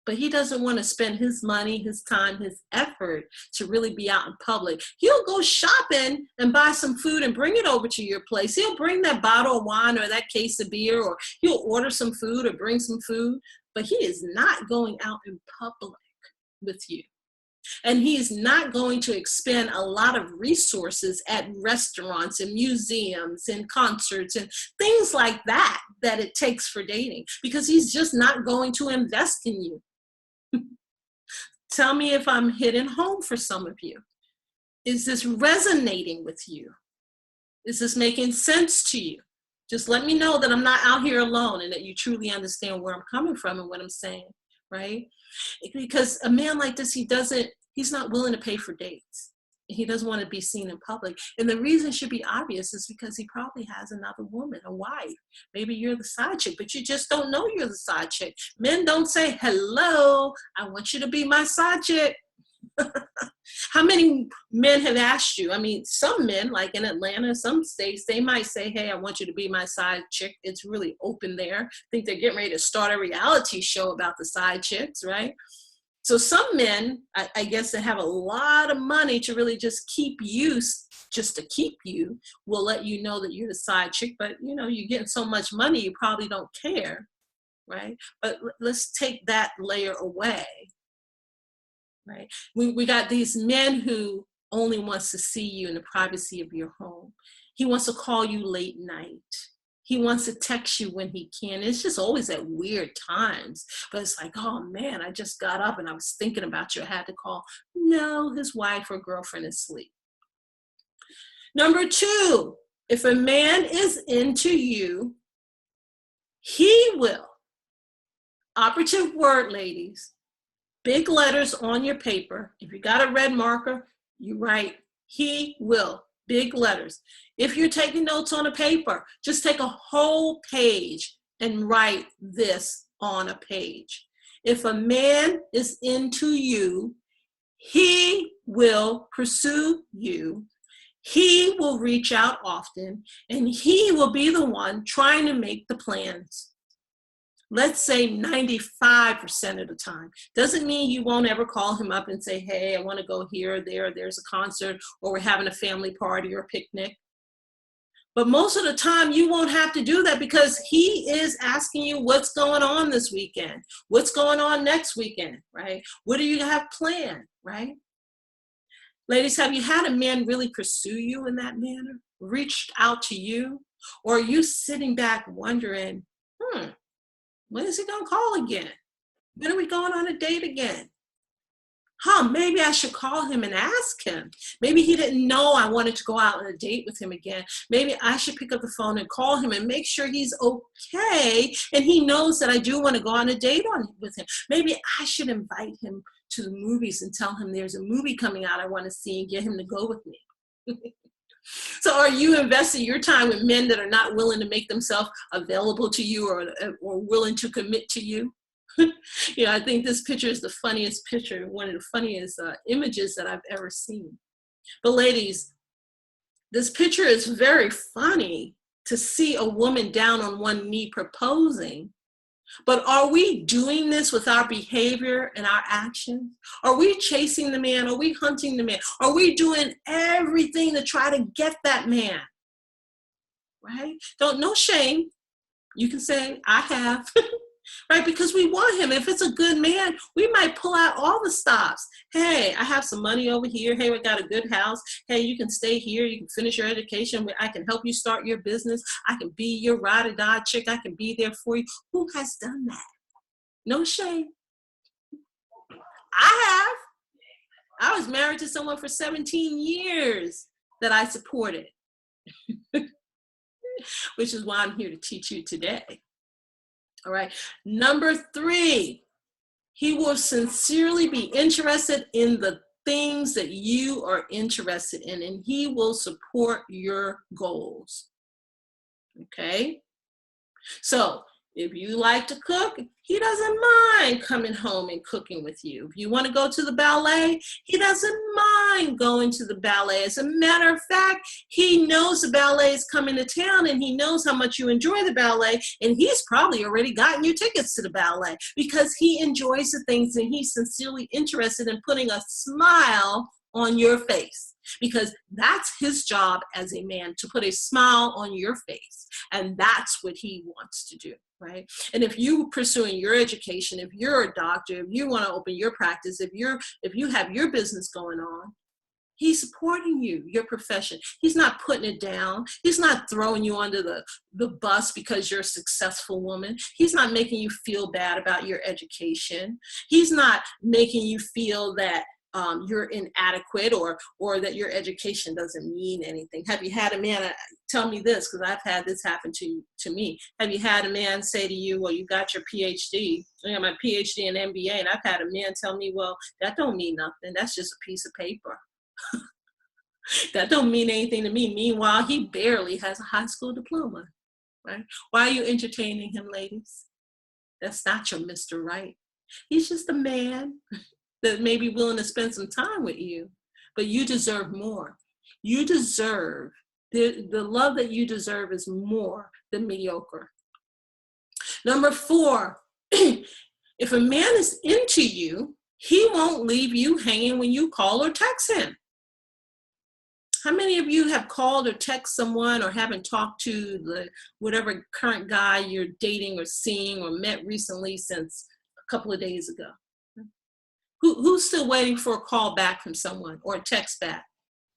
but he doesn't want to spend his money, his time, his effort to really be out in public. He'll go shopping and buy some food and bring it over to your place. He'll bring that bottle of wine or that case of beer, or he'll order some food or bring some food, but he is not going out in public with you. And he's not going to expend a lot of resources at restaurants and museums and concerts and things like that it takes for dating, because he's just not going to invest in you. Tell me if I'm hitting home for some of you. Is this resonating with you? Is this making sense to you? Just let me know that I'm not out here alone and that you truly understand where I'm coming from and what I'm saying, right? Because a man like this, he's not willing to pay for dates. He doesn't want to be seen in public. And the reason should be obvious, is because he probably has another woman, a wife. Maybe you're the side chick, but you just don't know you're the side chick. Men don't say, hello, I want you to be my side chick. How many men have asked you? I mean, some men, like in Atlanta, some states, they might say, hey, I want you to be my side chick. It's really open there. I think they're getting ready to start a reality show about the side chicks, right? So some men, I guess, that have a lot of money to really just keep you, just to keep you, will let you know that you're the side chick. But, you're getting so much money, you probably don't care, right? But let's take that layer away, right? We got these men who only wants to see you in the privacy of your home. He wants to call you late night. He wants to text you when he can. It's just always at weird times. But it's like, oh man, I just got up and I was thinking about you. I had to call. No, his wife or girlfriend is asleep. Number 2, if a man is into you, he will. Operative word, ladies. Big letters on your paper. If you got a red marker, you write, he will. Big letters. If you're taking notes on a paper, just take a whole page and write this on a page. If a man is into you, he will pursue you. He will reach out often, and he will be the one trying to make the plans. Let's say 95% of the time. Doesn't mean you won't ever call him up and say, hey, I want to go here or there, there's a concert, or we're having a family party or a picnic. But most of the time you won't have to do that because he is asking you what's going on this weekend, what's going on next weekend, right? What do you have planned, right? Ladies, have you had a man really pursue you in that manner, reached out to you? Or are you sitting back wondering, when is he gonna call again? When are we going on a date again? Maybe I should call him and ask him. Maybe he didn't know I wanted to go out on a date with him again. Maybe I should pick up the phone and call him and make sure he's okay and he knows that I do want to go on a date with him. Maybe I should invite him to the movies and tell him there's a movie coming out I want to see and get him to go with me. So are you investing your time with men that are not willing to make themselves available to you or willing to commit to you? I think this picture is the funniest picture, one of the funniest images that I've ever seen. But ladies, this picture is very funny to see a woman down on one knee proposing. But are we doing this with our behavior and our actions? Are we chasing the man? Are we hunting the man? Are we doing everything to try to get that man? Right? No shame. You can say, I have. Right? Because we want him. If it's a good man, we might pull out all the stops. Hey, I have some money over here. Hey, we got a good house. Hey, you can stay here. You can finish your education. I can help you start your business. I can be your ride or die chick. I can be there for you. Who has done that? No shame. I have. I was married to someone for 17 years that I supported, which is why I'm here to teach you today. All right. Number 3, he will sincerely be interested in the things that you are interested in, and he will support your goals. Okay. So if you like to cook, he doesn't mind coming home and cooking with you. If you want to go to the ballet, he doesn't mind going to the ballet. As a matter of fact, he knows the ballet is coming to town and he knows how much you enjoy the ballet, and he's probably already gotten you tickets to the ballet because he enjoys the things and he's sincerely interested in putting a smile on your face, because that's his job as a man, to put a smile on your face. And that's what he wants to do, right? And if you're pursuing your education, if you're a doctor, if you want to open your practice, if you have your business going on, he's supporting you, your profession. He's not putting it down. He's not throwing you under the bus because you're a successful woman. He's not making you feel bad about your education. He's not making you feel that you're inadequate or that your education doesn't mean anything. Have you had a man, tell me this, because I've had this happen to me. Have you had a man say to you, well, you got your PhD, I got my PhD and MBA, and I've had a man tell me, well, that don't mean nothing. That's just a piece of paper. That don't mean anything to me. Meanwhile, he barely has a high school diploma, right? Why are you entertaining him, ladies? That's not your Mr. Right. He's just a man that may be willing to spend some time with you, but you deserve more. You deserve, the love that you deserve is more than mediocre. Number 4, if a man is into you, he won't leave you hanging when you call or text him. How many of you have called or text someone or haven't talked to whatever current guy you're dating or seeing or met recently since a couple of days ago? Who's still waiting for a call back from someone or a text back?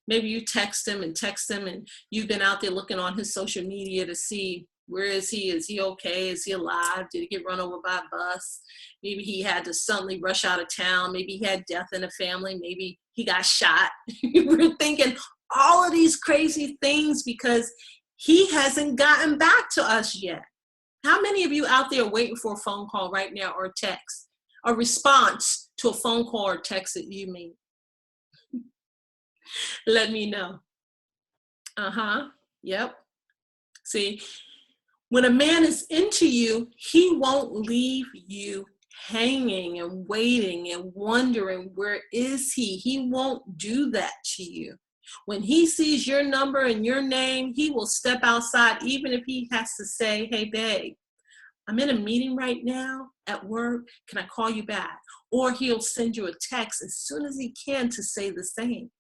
Maybe you text him and you've been out there looking on his social media to see, where is he? Is he okay? Is he alive? Did he get run over by a bus? Maybe he had to suddenly rush out of town. Maybe he had death in the family. Maybe he got shot. We're thinking all of these crazy things because he hasn't gotten back to us yet. How many of you out there are waiting for a phone call right now or a text, a response to a phone call or text that you made? Let me know. Yep. See, when a man is into you, he won't leave you hanging and waiting and wondering, where is he? He won't do that to you. When he sees your number and your name, he will step outside, even if he has to say, hey, babe, I'm in a meeting right now at work. Can I call you back? Or he'll send you a text as soon as he can to say the same.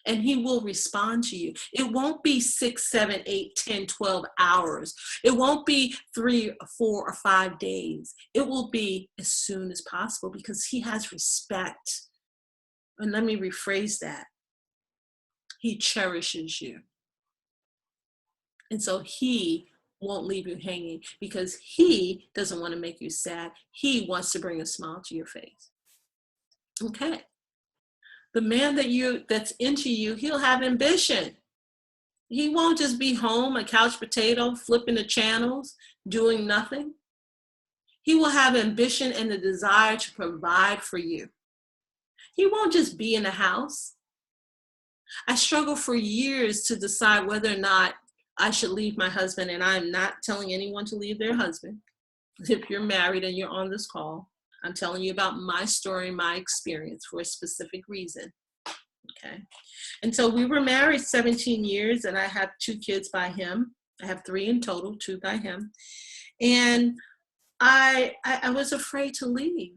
And he will respond to you. It won't be 6, 7, 8, 10, 12 hours. It won't be 3, 4, or 5 days. It will be as soon as possible because he has respect. And let me rephrase that. He cherishes you. And so he won't leave you hanging because he doesn't want to make you sad. He wants to bring a smile to your face. Okay. The man that's into you, he'll have ambition. He won't just be home, a couch potato, flipping the channels, doing nothing. He will have ambition and the desire to provide for you. He won't just be in the house. I struggled for years to decide whether or not I should leave my husband, and I'm not telling anyone to leave their husband. If you're married and you're on this call, I'm telling you about my story, my experience for a specific reason. Okay. And so we were married 17 years, and I have 2 kids by him. I have 3 in total, 2 by him. And I was afraid to leave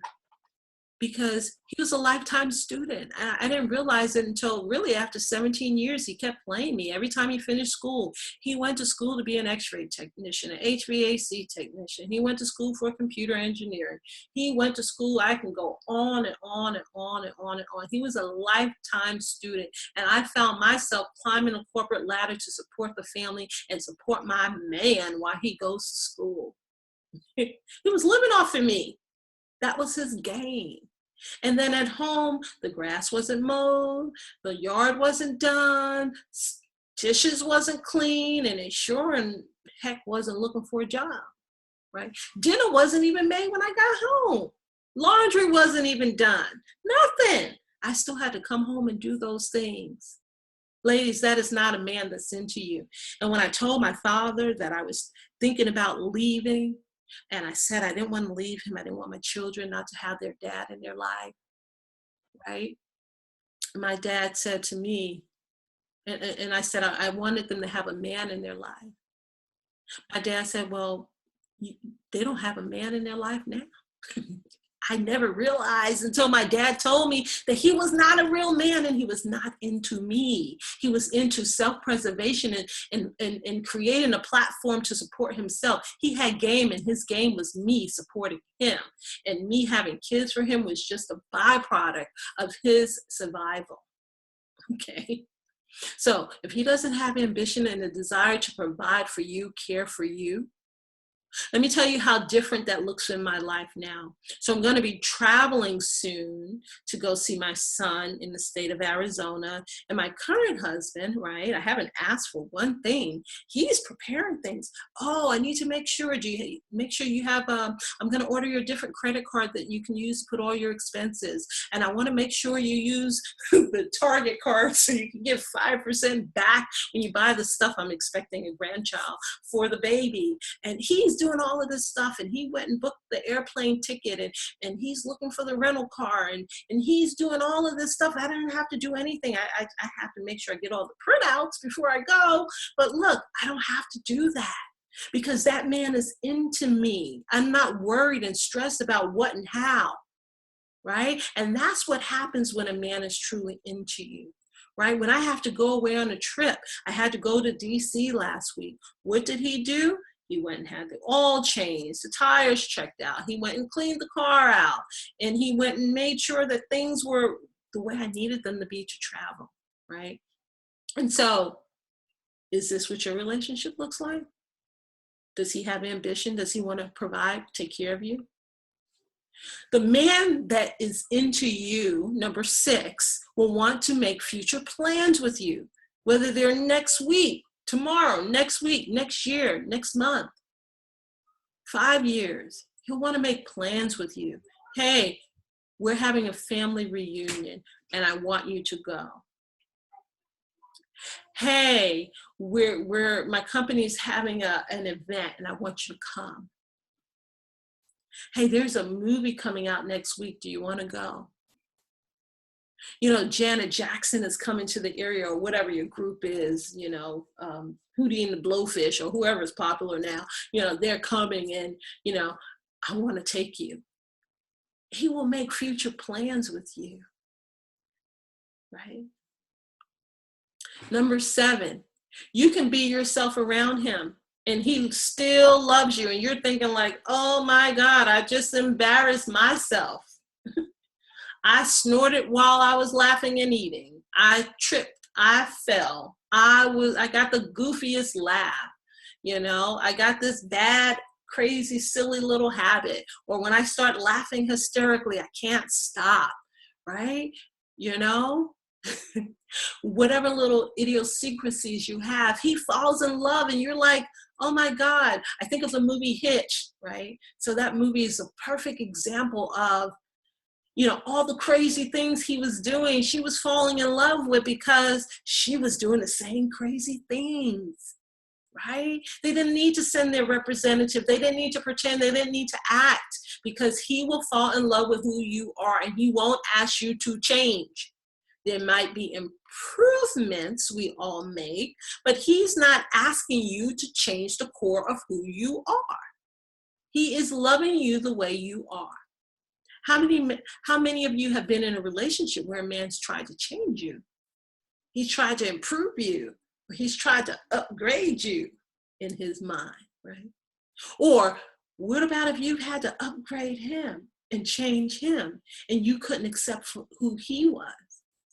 because he was a lifetime student. I didn't realize it until really after 17 years, he kept playing me. Every time he finished school, he went to school to be an x-ray technician, an HVAC technician. He went to school for computer engineering. He went to school, I can go on and on and on and on and on. He was a lifetime student. And I found myself climbing a corporate ladder to support the family and support my man while he goes to school. He was living off of me. That was his game. And then at home, the grass wasn't mowed, the yard wasn't done, dishes wasn't clean, and it sure and heck wasn't looking for a job, right? Dinner wasn't even made when I got home. Laundry wasn't even done. Nothing. I still had to come home and do those things. Ladies, that is not a man that's into you. And when I told my father that I was thinking about leaving, and I said I didn't want to leave him. I didn't want my children not to have their dad in their life, right? My dad said to me, and I said I wanted them to have a man in their life. My dad said, well, they don't have a man in their life now. I never realized until my dad told me that he was not a real man and he was not into me. He was into self-preservation and creating a platform to support himself. He had game, and his game was me supporting him. And me having kids for him was just a byproduct of his survival. Okay. So if he doesn't have ambition and a desire to provide for you, care for you, let me tell you how different that looks in my life now. So I'm going to be traveling soon to go see my son in the state of Arizona. And my current husband, right, I haven't asked for one thing. He's preparing things. Oh, I need to make sure you have, I'm going to order you a different credit card that you can use to put all your expenses. And I want to make sure you use the Target card so you can get 5% back when you buy the stuff. I'm expecting a grandchild for the baby. And he's doing all of this stuff, and he went and booked the airplane ticket, and he's looking for the rental car, and he's doing all of this stuff. I don't have to do anything. I have to make sure I get all the printouts before I go. But look, I don't have to do that because that man is into me. I'm not worried and stressed about what and how, right? And that's what happens when a man is truly into you. Right? When I have to go away on a trip, I had to go to DC last week. What did he do? He went and had the oil changed, the tires checked out. He went and cleaned the car out, and he went and made sure that things were the way I needed them to be to travel, right? And so, is this what your relationship looks like? Does he have ambition? Does he want to provide, take care of you? The man that is into you, number 6, will want to make future plans with you, whether they're next week, tomorrow, next week, next year, next month, 5 years. He'll want to make plans with you. Hey, we're having a family reunion and I want you to go. Hey, my company's having an event and I want you to come. Hey, there's a movie coming out next week. Do you want to go? You know, Janet Jackson is coming to the area, or whatever your group is, you know, Hootie and the Blowfish or whoever's popular now, they're coming and, I want to take you. He will make future plans with you, right? Number 7, you can be yourself around him and he still loves you. And you're thinking like, oh my God, I just embarrassed myself. I snorted while I was laughing and eating. I tripped, I fell. I got the goofiest laugh. I got this bad, crazy, silly little habit. Or when I start laughing hysterically, I can't stop, right? Whatever little idiosyncrasies you have, he falls in love and you're like, oh my God. I think of the movie Hitch, right? So that movie is a perfect example of, all the crazy things he was doing, she was falling in love with because she was doing the same crazy things, right? They didn't need to send their representative. They didn't need to pretend. They didn't need to act, because he will fall in love with who you are and he won't ask you to change. There might be improvements we all make, but he's not asking you to change the core of who you are. He is loving you the way you are. How many of you have been in a relationship where a man's tried to change you? He's tried to improve you, or he's tried to upgrade you in his mind, right? Or what about if you had to upgrade him and change him and you couldn't accept who he was,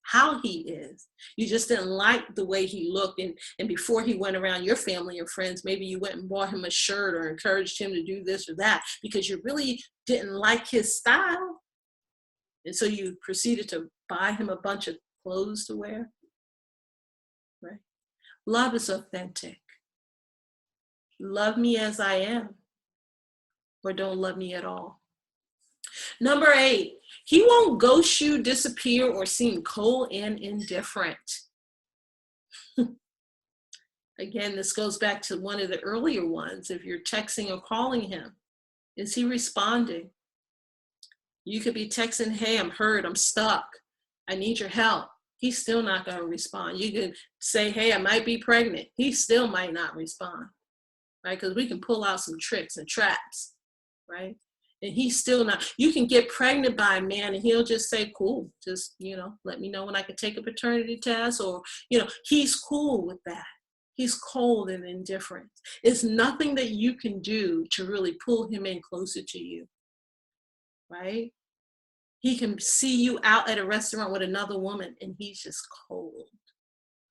how he is? You just didn't like the way he looked, and before he went around your family and friends, maybe you went and bought him a shirt or encouraged him to do this or that because you really didn't like his style. And so you proceeded to buy him a bunch of clothes to wear, right? Love is authentic. Love me as I am, or don't love me at all. Number 8, he won't ghost you, disappear, or seem cold and indifferent. Again, this goes back to one of the earlier ones. If you're texting or calling him, is he responding? You could be texting, hey, I'm hurt, I'm stuck, I need your help. He's still not going to respond. You could say, hey, I might be pregnant. He still might not respond, right? Because we can pull out some tricks and traps, right? And he's still not. You can get pregnant by a man and he'll just say, cool, just, let me know when I can take a paternity test, or, he's cool with that. He's cold and indifferent. It's nothing that you can do to really pull him in closer to you, right? He can see you out at a restaurant with another woman and he's just cold.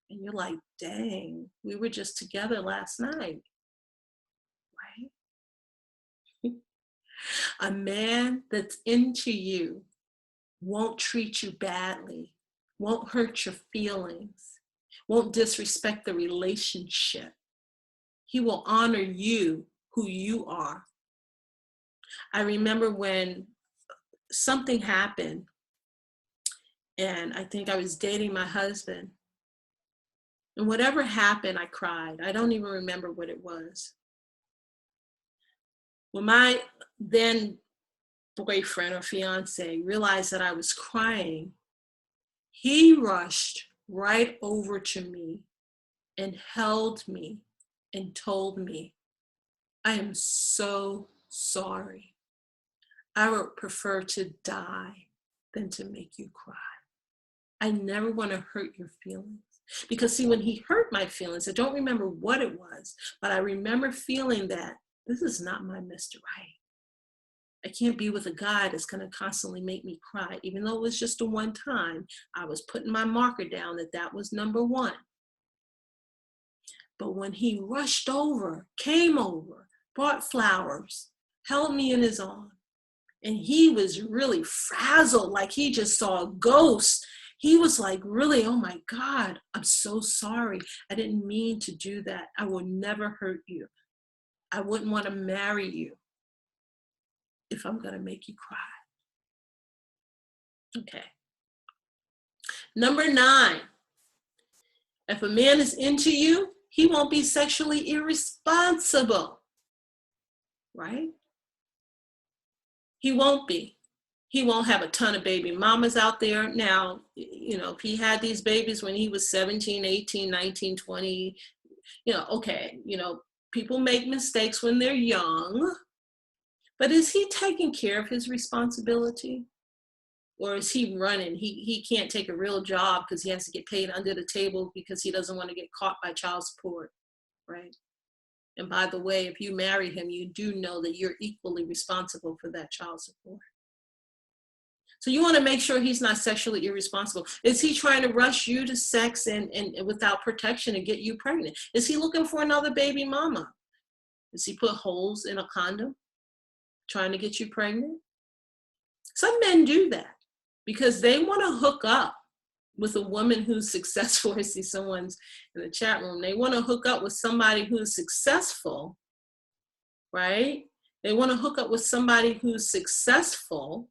And you're like, dang, we were just together last night, right? A man that's into you won't treat you badly, won't hurt your feelings, won't disrespect the relationship. He will honor you, who you are. I remember when something happened, and I think I was dating my husband, and whatever happened, I cried. I don't even remember what it was. When my then boyfriend or fiance realized that I was crying, he rushed right over to me and held me and told me, I am so sorry. I would prefer to die than to make you cry. I never want to hurt your feelings. Because see, when he hurt my feelings, I don't remember what it was, but I remember feeling that this is not my Mr. Right. I can't be with a guy that's going to constantly make me cry. Even though it was just a one time, I was putting my marker down that was number 1. But when he rushed over, came over, brought flowers, held me in his arms, and he was really frazzled, like he just saw a ghost. He was like, really, oh my God, I'm so sorry. I didn't mean to do that. I will never hurt you. I wouldn't want to marry you if I'm going to make you cry. Okay. Number 9, if a man is into you, he won't be sexually irresponsible, right? He won't be. He won't have a ton of baby mamas out there. Now, if he had these babies when he was 17, 18, 19, 20, Okay, people make mistakes when they're young, but is he taking care of his responsibility? Or is he running? He can't take a real job because he has to get paid under the table because he doesn't want to get caught by child support, right? And by the way, if you marry him, you do know that you're equally responsible for that child support. So you want to make sure he's not sexually irresponsible. Is he trying to rush you to sex and without protection and get you pregnant? Is he looking for another baby mama? Does he put holes in a condom trying to get you pregnant? Some men do that because they want to hook up with a woman who's successful. I see someone's in the chat room. They want to hook up with somebody who's successful, right? They want to hook up with somebody who's successful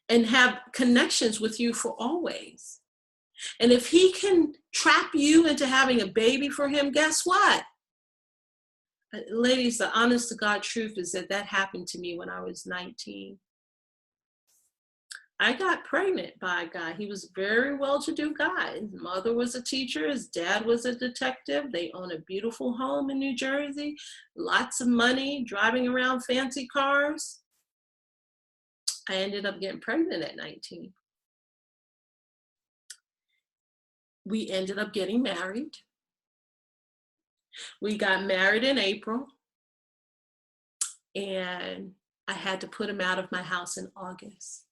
and have connections with you for always. And if he can trap you into having a baby for him, guess what? Ladies, the honest to God truth is that happened to me when I was 19. I got pregnant by a guy. He was a very well-to-do guy. His mother was a teacher. His dad was a detective. They own a beautiful home in New Jersey, lots of money, driving around fancy cars. I ended up getting pregnant at 19. We ended up getting married. We got married in April, and I had to put him out of my house in August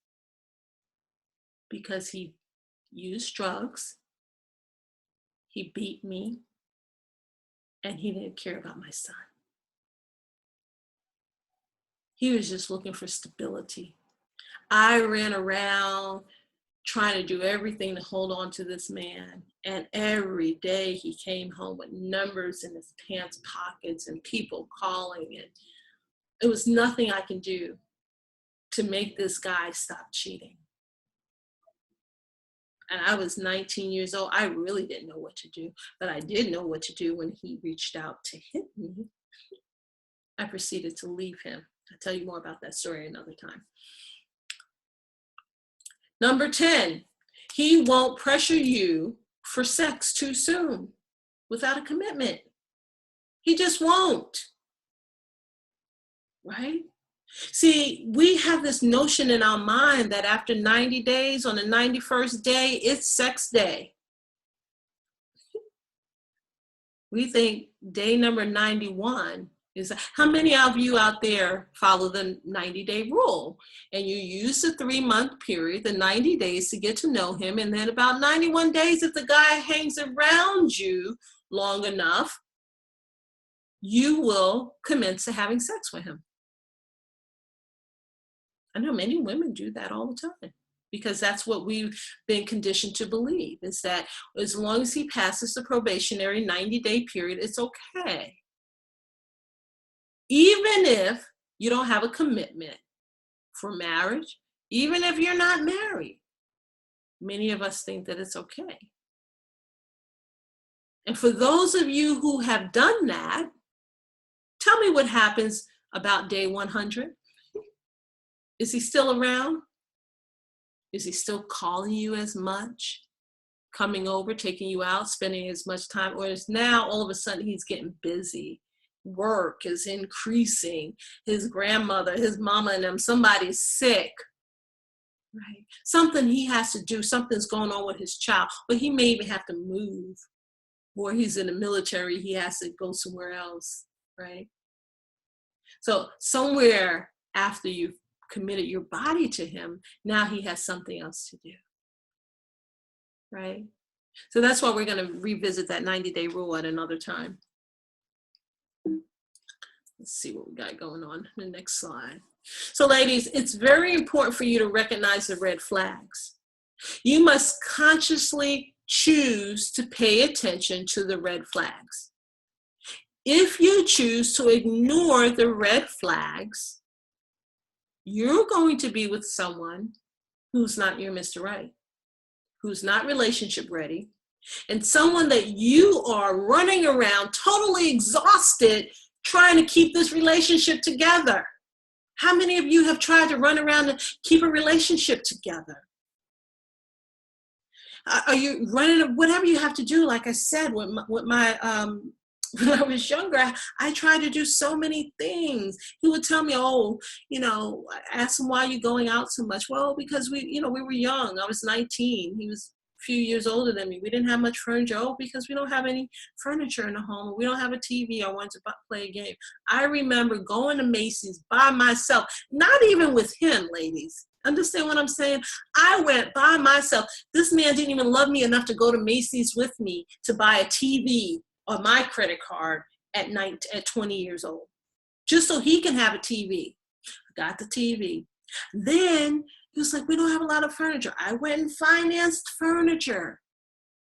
because he used drugs, he beat me, and he didn't care about my son. He was just looking for stability. I ran around trying to do everything to hold on to this man. And every day he came home with numbers in his pants pockets and people calling. And it was nothing I can do to make this guy stop cheating. And I was 19 years old. I really didn't know what to do, but I did know what to do when he reached out to hit me. I proceeded to leave him. I'll tell you more about that story another time. Number 10, he won't pressure you for sex too soon without a commitment. He just won't, right? See, we have this notion in our mind that after 90 days, on the 91st day, it's sex day. We think day number 91 is, how many of you out there follow the 90-day rule? And you use the 3-month period, the 90 days, to get to know him. And then about 91 days, if the guy hangs around you long enough, you will commence to having sex with him. I know many women do that all the time because that's what we've been conditioned to believe, is that as long as he passes the probationary 90-day period, it's okay. Even if you don't have a commitment for marriage, even if you're not married, many of us think that it's okay. And for those of you who have done that, tell me what happens about day 100. Is he still around? Is he still calling you as much? Coming over, taking you out, spending as much time? Or is now all of a sudden he's getting busy? Work is increasing. His grandmother, his mama and them, somebody's sick, right? Something he has to do, something's going on with his child. Or he may even have to move. Or he's in the military, he has to go somewhere else, right? So somewhere after you've committed your body to him, now he has something else to do, right? So that's why we're going to revisit that 90-day rule at another time. Let's see what we got going on in the next slide. So ladies, it's very important for you to recognize the red flags. You must consciously choose to pay attention to the red flags. If you choose to ignore the red flags, you're going to be with someone who's not your Mr. Right, who's not relationship ready, and someone that you are running around totally exhausted trying to keep this relationship together. How many of you have tried to run around and keep a relationship together? Are you running, whatever you have to do? Like I said, with my when I was younger, I tried to do so many things. He would tell me, oh, I asked him, why are you going out so much? Well, because we were young. I was 19. He was a few years older than me. We didn't have much furniture. Oh, because we don't have any furniture in the home. We don't have a TV. I wanted to play a game. I remember going to Macy's by myself, not even with him, ladies. Understand what I'm saying? I went by myself. This man didn't even love me enough to go to Macy's with me to buy a TV on my credit card at 20 years old, just so he can have a TV. Got the TV. Then he was like, we don't have a lot of furniture. I went and financed furniture,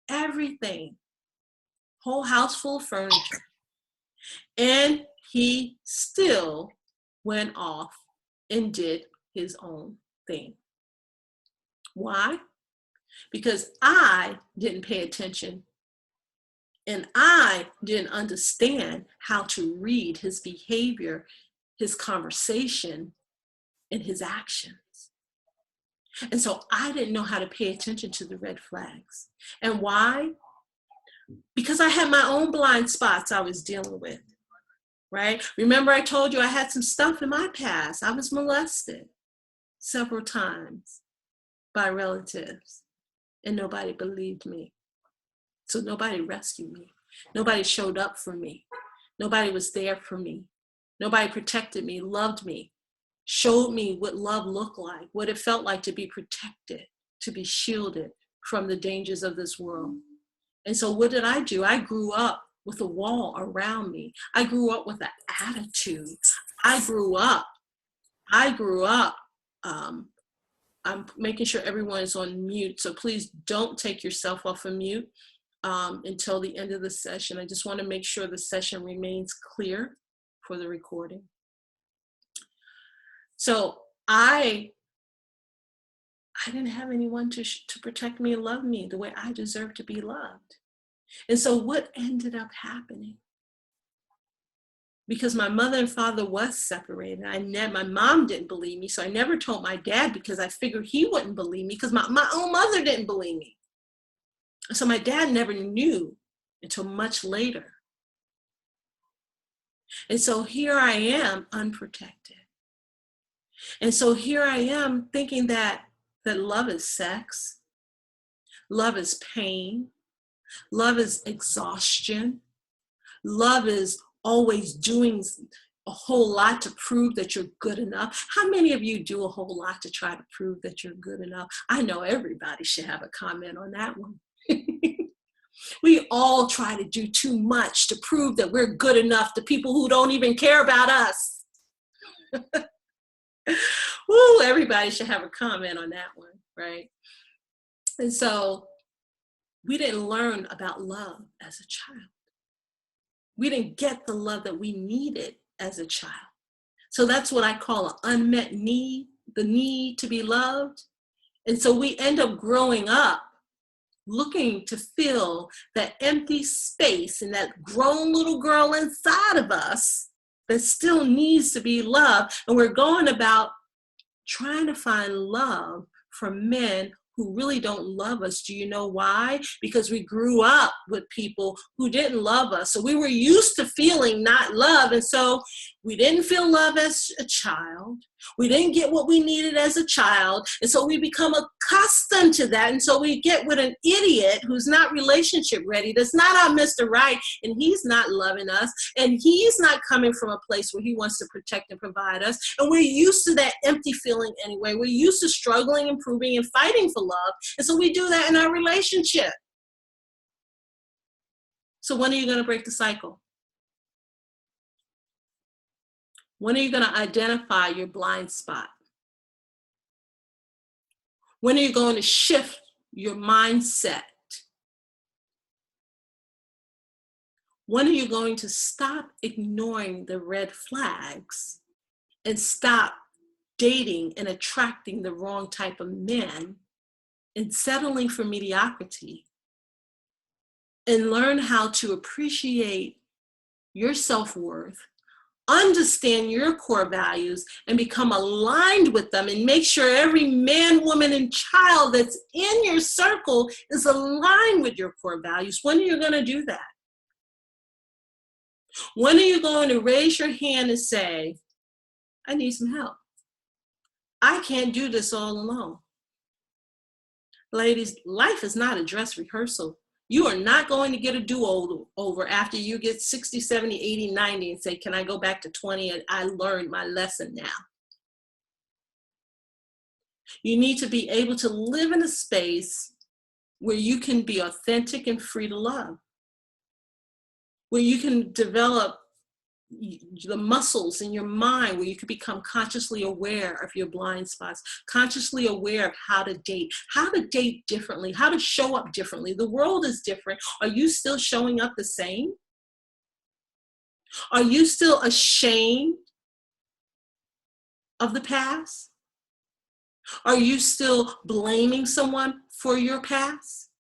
everything, whole house full of furniture. And he still went off and did his own thing. Why? Because I didn't pay attention. And I didn't understand how to read his behavior, his conversation, and his actions. And so I didn't know how to pay attention to the red flags. And why? Because I had my own blind spots I was dealing with, right? Remember I told you I had some stuff in my past. I was molested several times by relatives, and nobody believed me. So nobody rescued me. Nobody showed up for me. Nobody was there for me. Nobody protected me, loved me, showed me what love looked like, what it felt like to be protected, to be shielded from the dangers of this world. And so what did I do? I grew up with a wall around me. I grew up with an attitude. I grew up. I'm making sure everyone is on mute, so please don't take yourself off of mute until the end of the session. I just want to make sure the session remains clear for the recording. So I didn't have anyone to protect me and love me the way I deserve to be loved. And so what ended up happening? Because my mother and father was separated. My mom didn't believe me, so I never told my dad because I figured he wouldn't believe me because my own mother didn't believe me. So my dad never knew until much later. And so here I am, unprotected. And so here I am thinking that love is sex, love is pain, love is exhaustion, love is always doing a whole lot to prove that you're good enough. How many of you do a whole lot to try to prove that you're good enough? I know everybody should have a comment on that one. We all try to do too much to prove that we're good enough to people who don't even care about us. Woo, everybody should have a comment on that one, right? And so we didn't learn about love as a child. We didn't get the love that we needed as a child. So that's what I call an unmet need, the need to be loved. And so we end up growing up looking to fill that empty space and that grown little girl inside of us that still needs to be loved. And we're going about trying to find love from men who really don't love us. Do you know why? Because we grew up with people who didn't love us. So we were used to feeling not loved. And so we didn't feel love as a child. We didn't get what we needed as a child. And so we become accustomed to that. And so we get with an idiot who's not relationship ready, that's not our Mr. Right, and he's not loving us. And he's not coming from a place where he wants to protect and provide us. And we're used to that empty feeling anyway. We're used to struggling, improving, and fighting for love. And so we do that in our relationship. So when are you going to break the cycle? When are you going to identify your blind spot? When are you going to shift your mindset? When are you going to stop ignoring the red flags and stop dating and attracting the wrong type of men and settling for mediocrity and learn how to appreciate your self-worth, understand your core values and become aligned with them, and make sure every man, woman, and child that's in your circle is aligned with your core values. When are you going to do that? When are you going to raise your hand and say, I need some help? I can't do this all alone. Ladies, life is not a dress rehearsal. You are not going to get a do-over after you get 60, 70, 80, 90 and say, can I go back to 20 and I learned my lesson now? You need to be able to live in a space where you can be authentic and free to love, where you can develop the muscles in your mind, where you can become consciously aware of your blind spots, consciously aware of how to date differently, how to show up differently. The world is different. Are you still showing up the same? Are you still ashamed of the past? Are you still blaming someone for your past?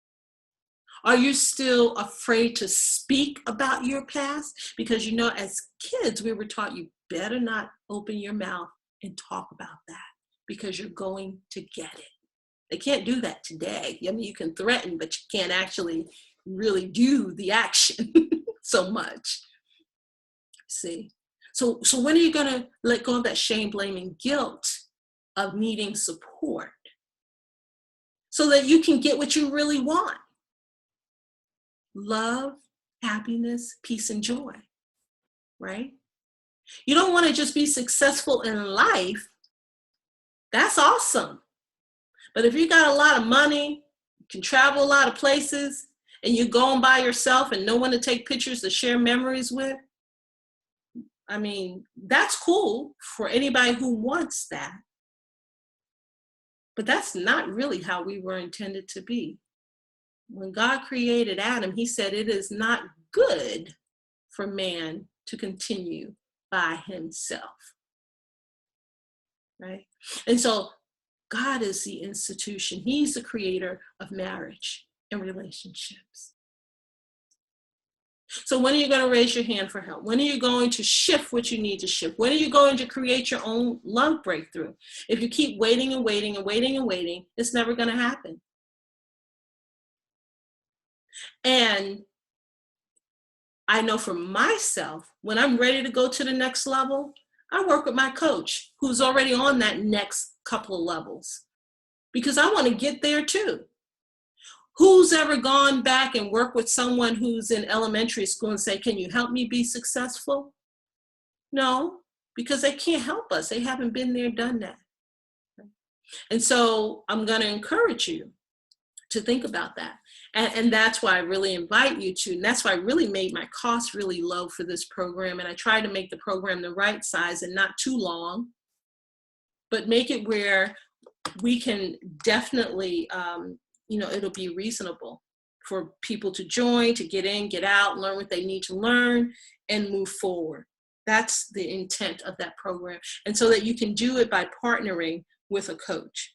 Are you still afraid to speak about your past? Because, you know, as kids, we were taught you better not open your mouth and talk about that because you're going to get it. They can't do that today. I mean, you can threaten, but you can't actually really do the action so much. See? So when are you going to let go of that shame, blame, and guilt of needing support so that you can get what you really want? Love, happiness, peace, and joy, right? You don't want to just be successful in life. That's awesome. But if you got a lot of money, you can travel a lot of places, and you're going by yourself and no one to take pictures to share memories with, I mean, that's cool for anybody who wants that. But that's not really how we were intended to be. When God created Adam, he said it is not good for man to continue by himself, right? And so God is the institution. He's the creator of marriage and relationships. So when are you going to raise your hand for help? When are you going to shift what you need to shift? When are you going to create your own love breakthrough? If you keep waiting and waiting and waiting and waiting, it's never going to happen. And I know for myself, when I'm ready to go to the next level, I work with my coach who's already on that next couple of levels because I want to get there too. Who's ever gone back and worked with someone who's in elementary school and say, can you help me be successful? No, because they can't help us. They haven't been there, done that. And so I'm going to encourage you to think about that. And that's why I really invite you to, and that's why I really made my cost really low for this program. And I tried to make the program the right size and not too long, but make it where we can definitely, it'll be reasonable for people to join, to get in, get out, learn what they need to learn, and move forward. That's the intent of that program. And so that you can do it by partnering with a coach.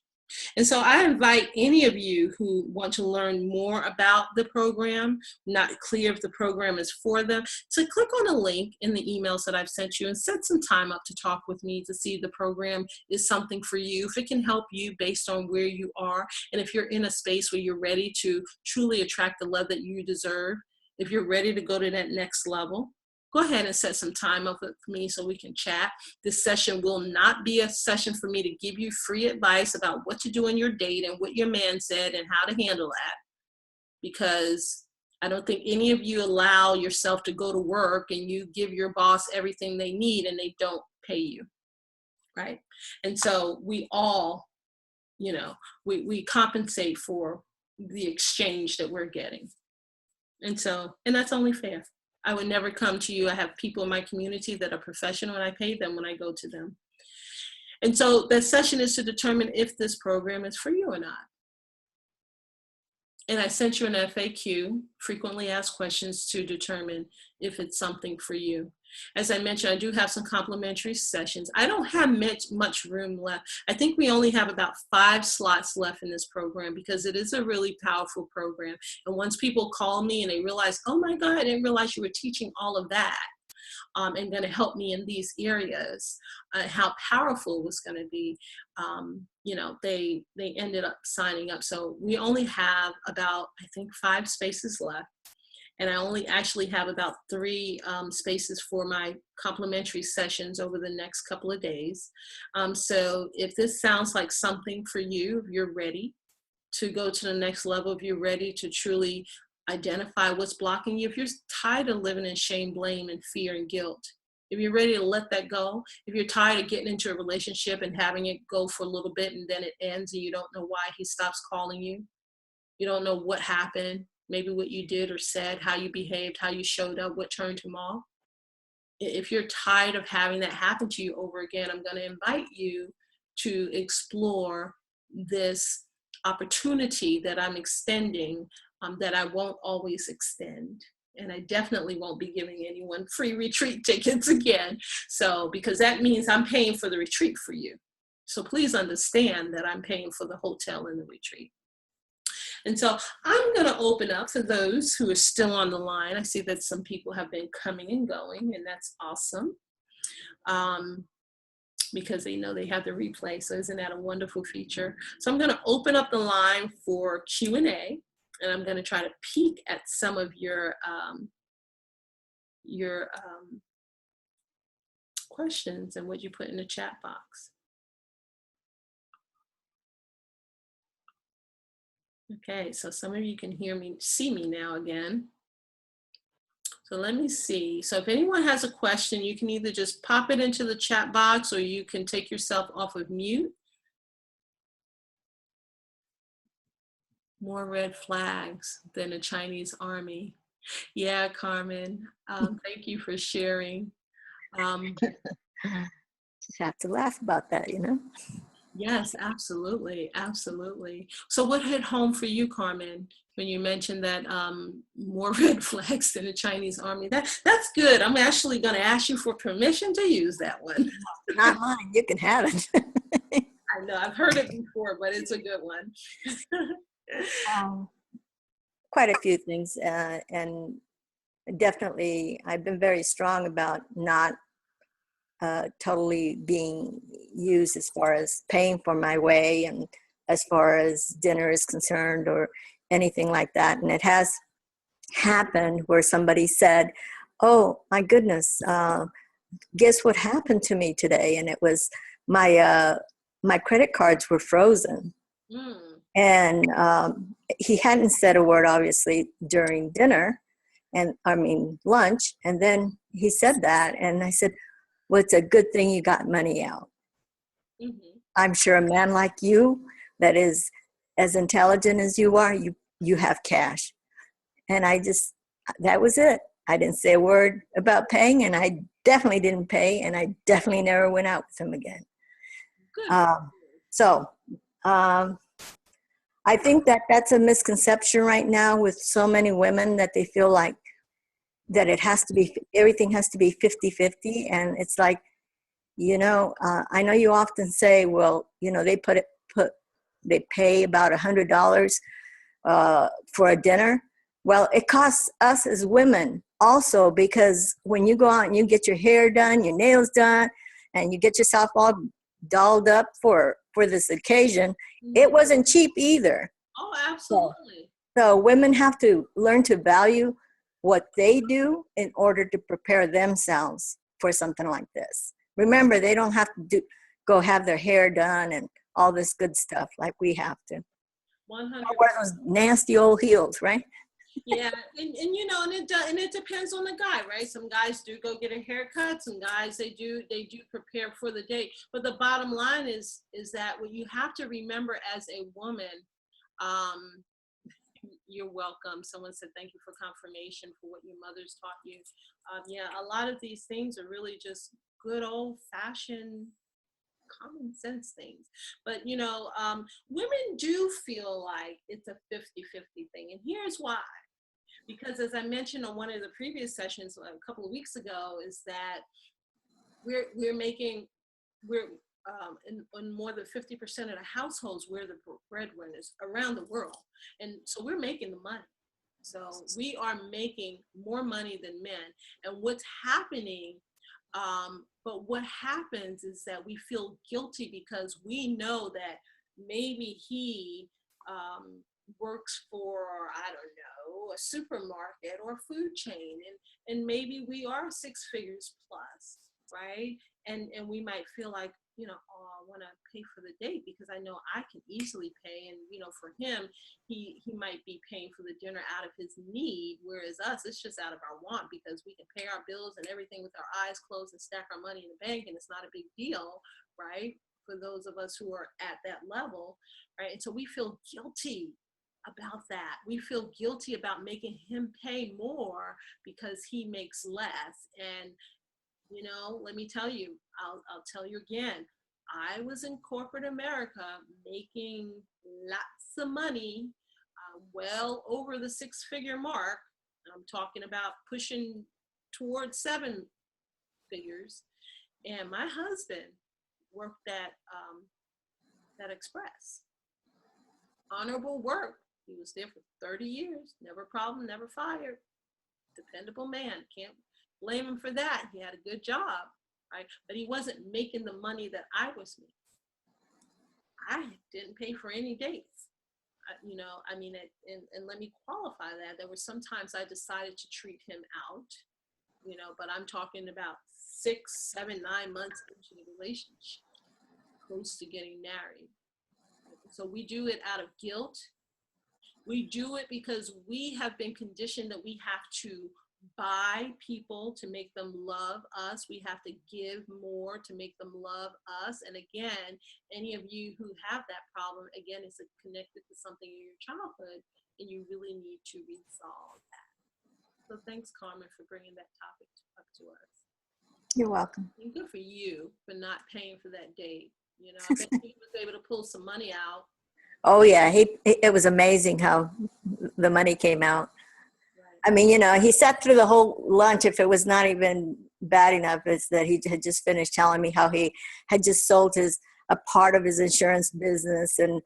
And so I invite any of you who want to learn more about the program, not clear if the program is for them, to click on a link in the emails that I've sent you and set some time up to talk with me to see if the program is something for you, if it can help you based on where you are, and if you're in a space where you're ready to truly attract the love that you deserve, if you're ready to go to that next level. Go ahead and set some time up with me so we can chat. This session will not be a session for me to give you free advice about what to do in your date and what your man said and how to handle that. Because I don't think any of you allow yourself to go to work and you give your boss everything they need and they don't pay you, right? And so we all, we compensate for the exchange that we're getting. And that's only fair. I would never come to you. I have people in my community that are professional and I pay them when I go to them. And so that session is to determine if this program is for you or not. And I sent you an FAQ, frequently asked questions, to determine if it's something for you. As I mentioned, I do have some complimentary sessions. I don't have much room left. I think we only have about 5 slots left in this program because it is a really powerful program. And once people call me and they realize, oh my God, I didn't realize you were teaching all of that. and going to help me in these areas, how powerful it was going to be. You know, they ended up signing up. So we only have about, I think, 5 spaces left. And I only actually have about 3 spaces for my complimentary sessions over the next couple of days. So if this sounds like something for you, if you're ready to go to the next level, if you're ready to truly identify what's blocking you, if you're tired of living in shame, blame, and fear and guilt, if you're ready to let that go, if you're tired of getting into a relationship and having it go for a little bit and then it ends and you don't know why he stops calling you, you don't know what happened, maybe what you did or said, how you behaved, how you showed up, what turned him off. If you're tired of having that happen to you over again, I'm going to invite you to explore this opportunity that I'm extending, that I won't always extend. And I definitely won't be giving anyone free retreat tickets again. So, because that means I'm paying for the retreat for you. So please understand that I'm paying for the hotel and the retreat. And so I'm going to open up for those who are still on the line. I see that some people have been coming and going, and that's awesome, because they know they have the replay. So isn't that a wonderful feature? So I'm going to open up the line for Q&A, and I'm going to try to peek at some of your questions and what you put in the chat box. Okay, so some of you can see me now again. So let me see. So if anyone has a question, you can either just pop it into the chat box or you can take yourself off of mute. More red flags than the Chinese army. Yeah, Carmen, thank you for sharing. Just have to laugh about that, you know? Yes, absolutely, absolutely. So what hit home for you, Carmen, when you mentioned that more red flags than the Chinese army? That's good. I'm actually going to ask you for permission to use that one. Not mine. You can have it. I know, I've heard it before, but it's a good one. Quite a few things, and definitely I've been very strong about not totally being used as far as paying for my way and as far as dinner is concerned or anything like that. And it has happened where somebody said, oh my goodness, guess what happened to me today? And it was my credit cards were frozen. And he hadn't said a word, obviously, during dinner, and I mean lunch. And then he said that, and I said, well, it's a good thing you got money out. I'm sure a man like you that is as intelligent as you are, you have cash. And that was it. I didn't say a word about paying, and I definitely didn't pay, and I definitely never went out with him again. I think that that's a misconception right now with so many women, that they feel like that everything has to be 50-50. And it's like, you know, I know you often say, well, you know, they pay about $100 for a dinner. Well, it costs us as women also, because when you go out and you get your hair done, your nails done, and you get yourself all dolled up for this occasion, it wasn't cheap either. Oh, absolutely. So women have to learn to value what they do in order to prepare themselves for something like this. Remember, they don't have to go have their hair done and all this good stuff like we have to. 100%. Wear those nasty old heels, right? Yeah, and you know, and it depends on the guy, right? Some guys do go get a haircut. Some guys they do prepare for the date. But the bottom line is that what you have to remember as a woman, you're welcome. Someone said thank you for confirmation for what your mother's taught you. Yeah, a lot of these things are really just good old fashioned common sense things. But you know, women do feel like it's a 50-50 thing, and here's why. Because as I mentioned on one of the previous sessions a couple of weeks ago, is that in more than 50% of the households, we're the breadwinners around the world. And so we're making the money. So we are making more money than men. And what's happening But what happens is that we feel guilty because we know that maybe he works for, I don't know, a supermarket or a food chain, and maybe we are 6 figures plus, right? And we might feel like, oh, I want to pay for the date because I know I can easily pay, and for him, he might be paying for the dinner out of his need, whereas us, it's just out of our want because we can pay our bills and everything with our eyes closed and stack our money in the bank, and it's not a big deal, right? For those of us who are at that level, right? And so we feel guilty about that. We feel guilty about making him pay more because he makes less. And let me tell you, I'll tell you again, I was in corporate America making lots of money, well over the 6-figure mark. I'm talking about pushing towards 7 figures. And my husband worked at that Express. Honorable work. He was there for 30 years. Never a problem, never fired. Dependable man. Can't blame him for that. He had a good job, right? But he wasn't making the money that I was making. I didn't pay for any dates. And let me qualify that. There were some times I decided to treat him out, but I'm talking about 6, 7, 9 months into the relationship, close to getting married. So we do it out of guilt. We do it because we have been conditioned that we have to buy people to make them love us. We have to give more to make them love us. And again, any of you who have that problem, again, it's connected to something in your childhood, and you really need to resolve that. So thanks, Carmen, for bringing that topic up to us. You're welcome. And good for you for not paying for that date. I bet he was able to pull some money out. Oh yeah, it was amazing how the money came out. Right. I mean, he sat through the whole lunch. If it was not even bad enough, is that he had just finished telling me how he had just sold a part of his insurance business and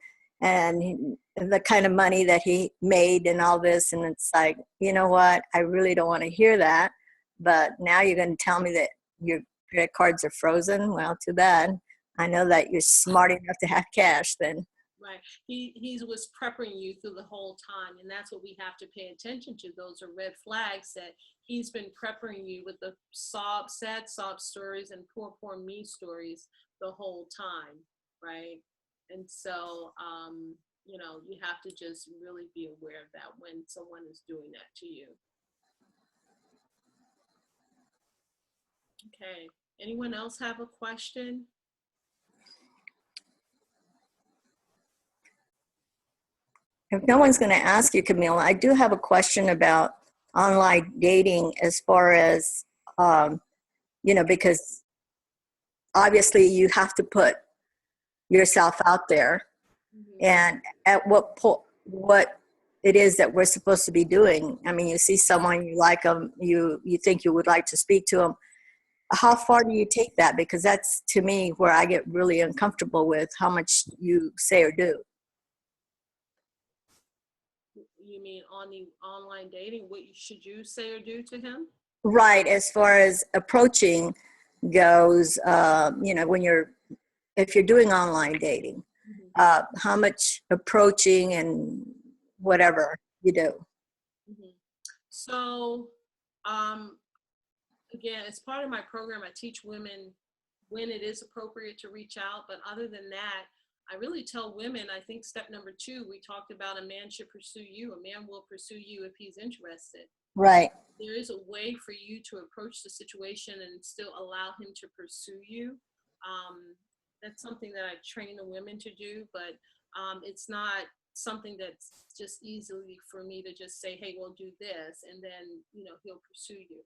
the kind of money that he made and all this. And it's like, you know what? I really don't want to hear that. But now you're going to tell me that your credit cards are frozen. Well, too bad. I know that you're smart enough to have cash then. Right. He was prepping you through the whole time, and that's what we have to pay attention to. Those are red flags that he's been prepping you with the sad sob stories and poor me stories the whole time, right? And so, you have to just really be aware of that when someone is doing that to you. Okay. Anyone else have a question? If no one's going to ask you, Camille, I do have a question about online dating as far as, because obviously you have to put yourself out there. Mm-hmm. And at what it is that we're supposed to be doing. I mean, you see someone, you like them, you think you would like to speak to them. How far do you take that? Because that's, to me, where I get really uncomfortable with how much you say or do. You mean on the online dating, what should you say or do to him? Right, as far as approaching goes, if you're doing online dating, mm-hmm. How much approaching and whatever you do. Mm-hmm. So, again, as part of my program, I teach women when it is appropriate to reach out, but other than that, I really tell women, I think step number 2, we talked about a man should pursue you. A man will pursue you if he's interested. Right. There is a way for you to approach the situation and still allow him to pursue you. That's something that I train the women to do, but it's not something that's just easily for me to just say, hey, we'll do this, and then, he'll pursue you.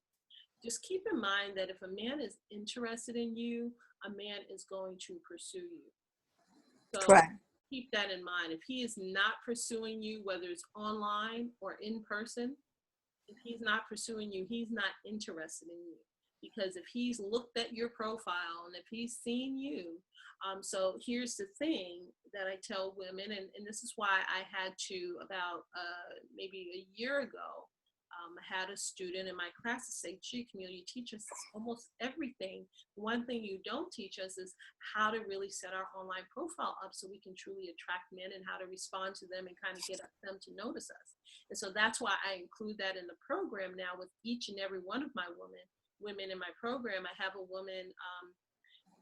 Just keep in mind that if a man is interested in you, a man is going to pursue you. So correct. Keep that in mind. If he is not pursuing you, whether it's online or in person, if he's not pursuing you, he's not interested in you. Because if he's looked at your profile and if he's seen you, so here's the thing that I tell women, and this is why I had to, about maybe a year ago, I had a student in my class to say, gee, Camille, you teach us almost everything. One thing you don't teach us is how to really set our online profile up so we can truly attract men, and how to respond to them and kind of get them to notice us. And so that's why I include that in the program now with each and every one of my women in my program. I have a woman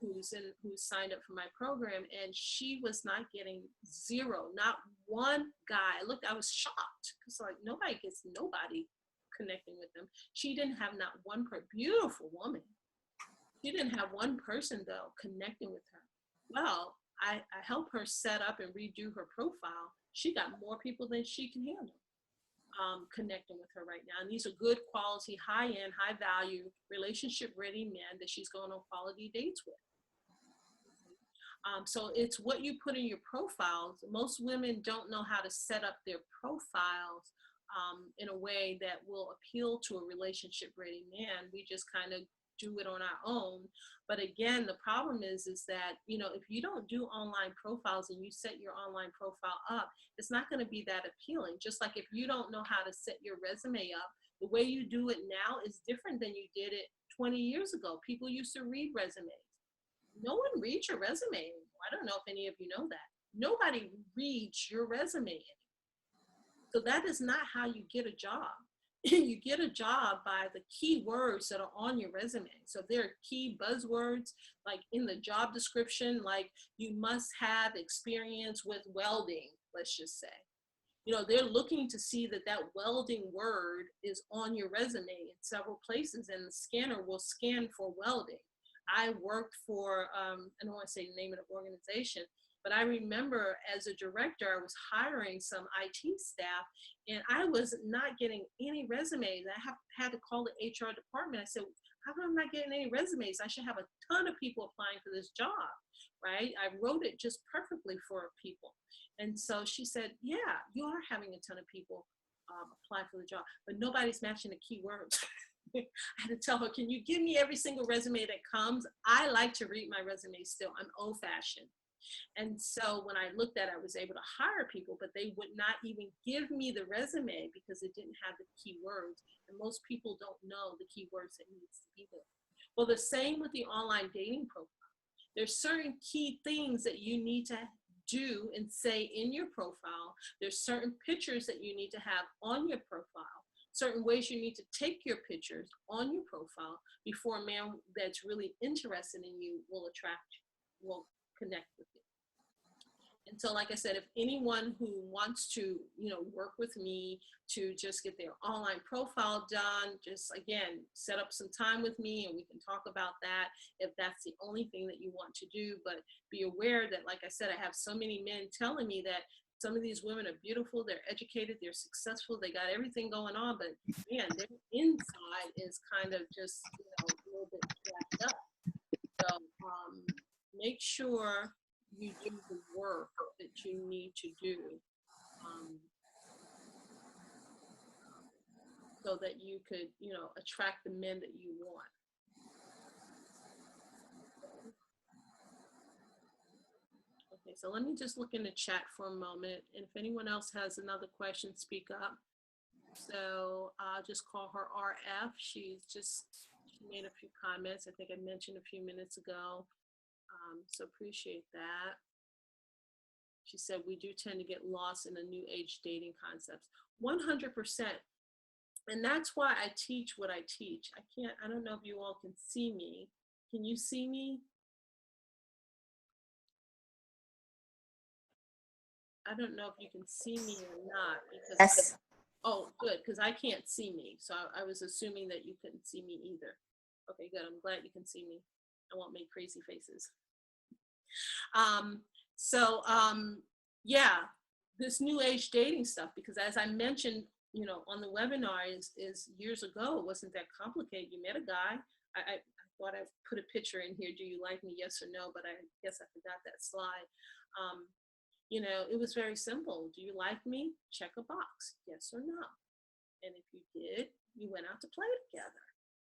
who's signed up for my program, and she was not getting zero, not one guy. I was shocked, because like nobody gets nobody connecting with them. She didn't have not one beautiful woman. She didn't have one person though connecting with her. Well, I helped her set up and redo her profile. She got more people than she can handle connecting with her right now. And these are good quality, high-end, high-value, relationship-ready men that she's going on quality dates with. So it's what you put in your profiles. Most women don't know how to set up their profiles in a way that will appeal to a relationship-ready man. We just kind of do it on our own. But again, the problem is that, you know, if you don't do online profiles and you set your online profile up, it's not going to be that appealing. Just like if you don't know how to set your resume up, the way you do it now is different than you did it 20 years ago. People used to read resumes. No one reads your resume anymore. I don't know if any of you know that. Nobody reads your resume anymore. So that is not how you get a job. You get a job by the key words that are on your resume. So there are key buzzwords, like in the job description, like you must have experience with welding, let's just say. You know, they're looking to see that that welding word is on your resume in several places, and the scanner will scan for welding. I worked for, I don't want to say the name of the organization, but I remember as a director, I was hiring some IT staff, and I was not getting any resumes. I had to call the HR department. I said, how come I'm not getting any resumes? I should have a ton of people applying for this job, right? I wrote it just perfectly for people. And so she said, yeah, you are having a ton of people apply for the job, but nobody's matching the keywords. I had to tell her, can you give me every single resume that comes? I like to read my resume still. I'm old fashioned. And so when I looked at it, I was able to hire people, but they would not even give me the resume because it didn't have the keywords. And most people don't know the keywords that needs to be there. Well, the same with the online dating profile. There's certain key things that you need to do and say in your profile. There's certain pictures that you need to have on your profile. Certain ways you need to take your pictures on your profile before a man that's really interested in you will connect with you. And so, like I said, if anyone who wants to, you know, work with me to just get their online profile done, just again, set up some time with me and we can talk about that if that's the only thing that you want to do. But be aware that, like I said, I have so many men telling me that some of these women are beautiful, they're educated, they're successful, they got everything going on, but man, their inside is kind of just, you know, a little bit jacked up. So make sure you do the work that you need to do so that you could, you know, attract the men that you want. Okay, so let me just look in the chat for a moment, and if anyone else has another question, speak up. So I'll just call her RF. She made a few comments. I think I mentioned a few minutes ago. So appreciate that. She said, we do tend to get lost in the new age dating concepts. 100%. And that's why I teach what I teach. I don't know if you all can see me. Can you see me? I don't know if you can see me or not. Because Yes. Oh, good, because I can't see me. So I was assuming that you couldn't see me either. Okay, good. I'm glad you can see me. I won't make crazy faces. Yeah, this new age dating stuff, because as I mentioned, you know, on the webinar is years ago, it wasn't that complicated. You met a guy. I thought I put a picture in here. Do you like me? Yes or no? But I guess I forgot that slide. You know, it was very simple. Do you like me? Check a box, yes or no. And if you did, you went out to play together.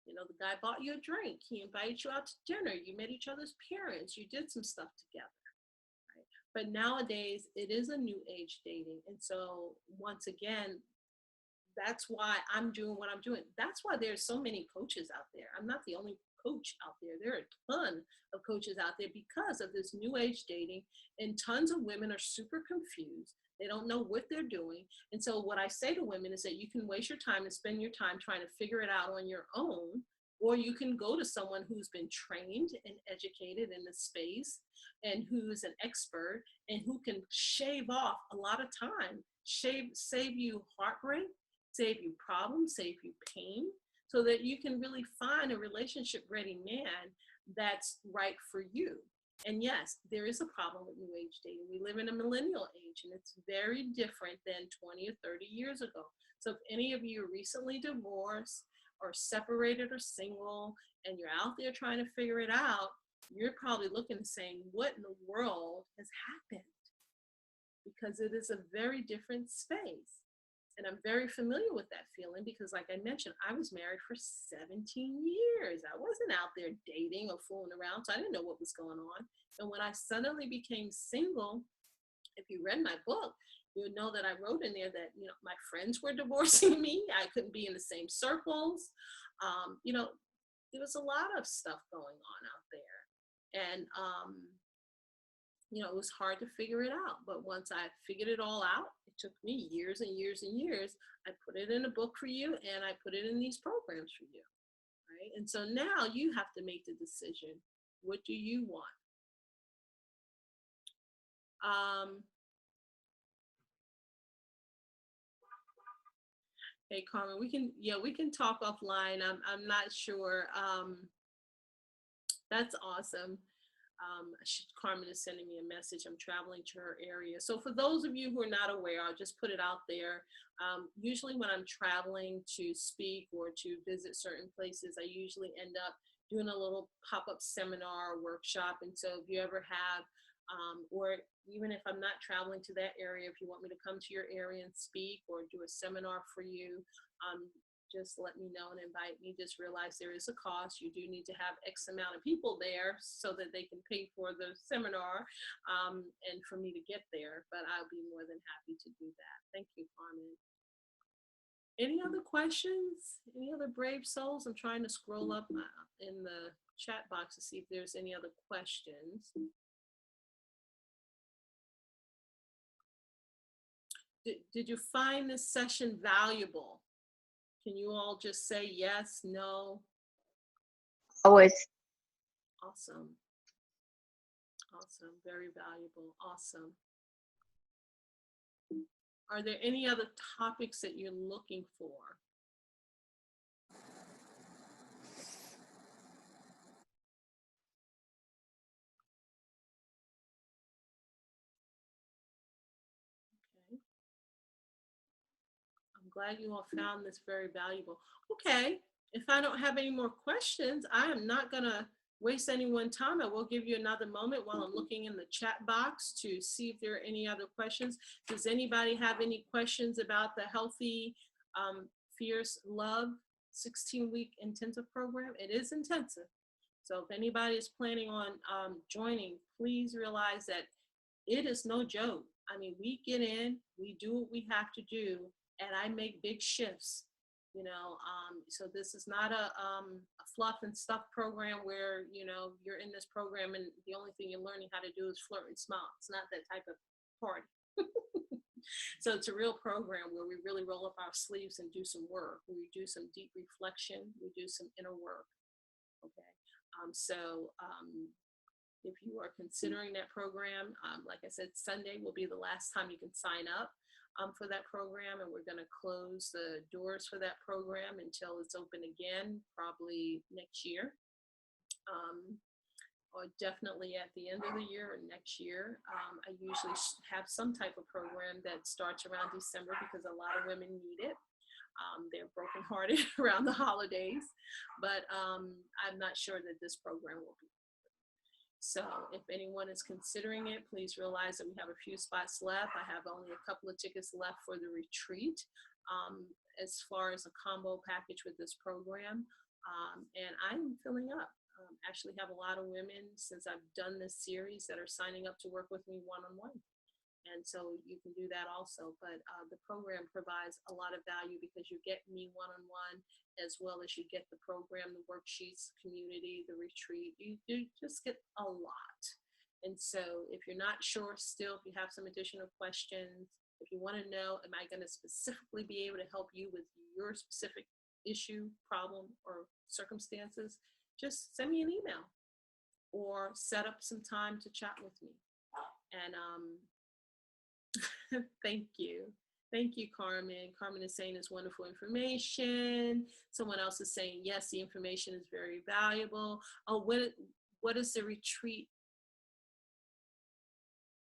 You know, the guy bought you a drink. He invited you out to dinner. You met each other's parents. You did some stuff together. Right? But nowadays, it is a new age dating. And so once again, that's why I'm doing what I'm doing. That's why there's so many coaches out there. I'm not the only coach out there. There are a ton of coaches out there because of this new age dating, and tons of women are super confused. They don't know what they're doing. And so what I say to women is that you can waste your time and spend your time trying to figure it out on your own, or you can go to someone who's been trained and educated in the space and who's an expert and who can shave off a lot of time, save you heartbreak, save you problems, save you pain, so that you can really find a relationship ready man that's right for you. And yes, there is a problem with new age dating. We live in a millennial age, and it's very different than 20 or 30 years ago. So if any of you are recently divorced or separated or single, and you're out there trying to figure it out, you're probably looking and saying, what in the world has happened? Because it is a very different space. And I'm very familiar with that feeling because, like I mentioned, I was married for 17 years. I wasn't out there dating or fooling around, so I didn't know what was going on. And when I suddenly became single, if you read my book, you'll know that I wrote in there that, my friends were divorcing me. I couldn't be in the same circles. There was a lot of stuff going on out there. And, it was hard to figure it out. But once I figured it all out, it took me years and years and years. I put it in a book for you, and I put it in these programs for you, right? And so now you have to make the decision. What do you want? Hey, Carmen, we can talk offline. I'm not sure. That's awesome. Carmen is sending me a message. I'm traveling to her area. So for those of you who are not aware, I'll just put it out there. Usually when I'm traveling to speak or to visit certain places, I usually end up doing a little pop-up seminar or workshop. And so if you ever have, or even if I'm not traveling to that area, if you want me to come to your area and speak or do a seminar for you, just let me know and invite me. Just realize there is a cost. You do need to have X amount of people there so that they can pay for the seminar and for me to get there, but I'll be more than happy to do that. Thank you, Carmen. Any other questions? Any other brave souls? I'm trying to scroll up in the chat box to see if there's any other questions. Did you find this session valuable? Can you all just say yes, no? Always. Awesome. Awesome. Very valuable. Awesome. Are there any other topics that you're looking for? Okay. I'm glad you all found this very valuable. Okay. If I don't have any more questions, I am not going to waste anyone's time. I will give you another moment while I'm looking in the chat box to see if there are any other questions. Does anybody have any questions about the Healthy, Fierce Love 16-week intensive program? It is intensive. So if anybody is planning on joining, please realize that it is no joke. I mean, we get in, we do what we have to do, and I make big shifts. So this is not a fluff and stuff program where, you're in this program and the only thing you're learning how to do is flirt and smile. It's not that type of party. So it's a real program where we really roll up our sleeves and do some work. We do some deep reflection. We do some inner work. Okay. If you are considering that program, like I said, Sunday will be the last time you can sign up for that program, and we're going to close the doors for that program until it's open again, probably next year, or definitely at the end of the year or next year. I usually have some type of program that starts around December because a lot of women need it. They're brokenhearted around the holidays, but I'm not sure that this program will be. So if anyone is considering it, please realize that we have a few spots left. I have only a couple of tickets left for the retreat as far as a combo package with this program. And I'm filling up. Actually have a lot of women since I've done this series that are signing up to work with me one-on-one. And so you can do that also. But the program provides a lot of value because you get me one-on-one, as well as you get the program, the worksheets, community, the retreat. You just get a lot. And so if you're not sure still, if you have some additional questions, if you want to know, am I going to specifically be able to help you with your specific issue, problem, or circumstances, just send me an email or set up some time to chat with me. And thank you. Thank you, Carmen. Carmen is saying it's wonderful information. Someone else is saying, yes, the information is very valuable. Oh, what is the retreat?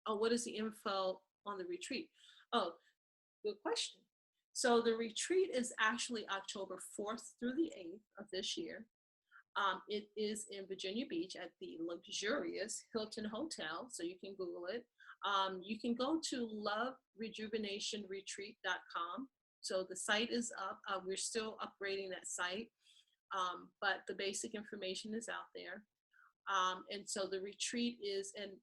Oh, what is the info on the retreat? Oh, good question. So the retreat is actually October 4th through the 8th of this year. It is in Virginia Beach at the luxurious Hilton Hotel, so you can Google it. You can go to loverejuvenationretreat.com. So the site is up. We're still upgrading that site, but the basic information is out there. And so the retreat is an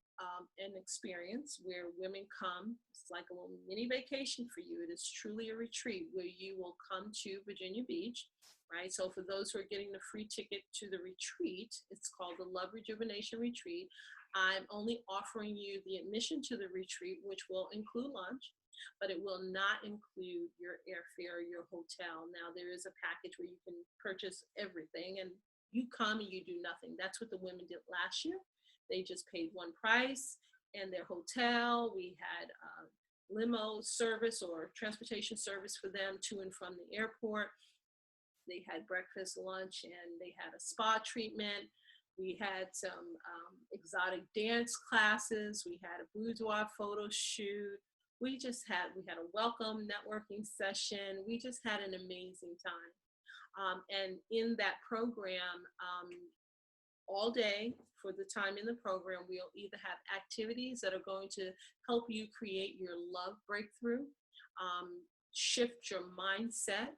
experience where women come. It's like a little mini vacation for you. It is truly a retreat where you will come to Virginia Beach, right? So for those who are getting the free ticket to the retreat, it's called the Love Rejuvenation Retreat. I'm only offering you the admission to the retreat, which will include lunch, but it will not include your airfare, your hotel. Now there is a package where you can purchase everything and you come and you do nothing. That's what the women did last year. They just paid one price and their hotel. We had limo service or transportation service for them to and from the airport. They had breakfast, lunch, and they had a spa treatment. We had some exotic dance classes. We had a boudoir photo shoot. We had a welcome networking session. We just had an amazing time. And in that program, all day for the time in the program, we'll either have activities that are going to help you create your love breakthrough, shift your mindset,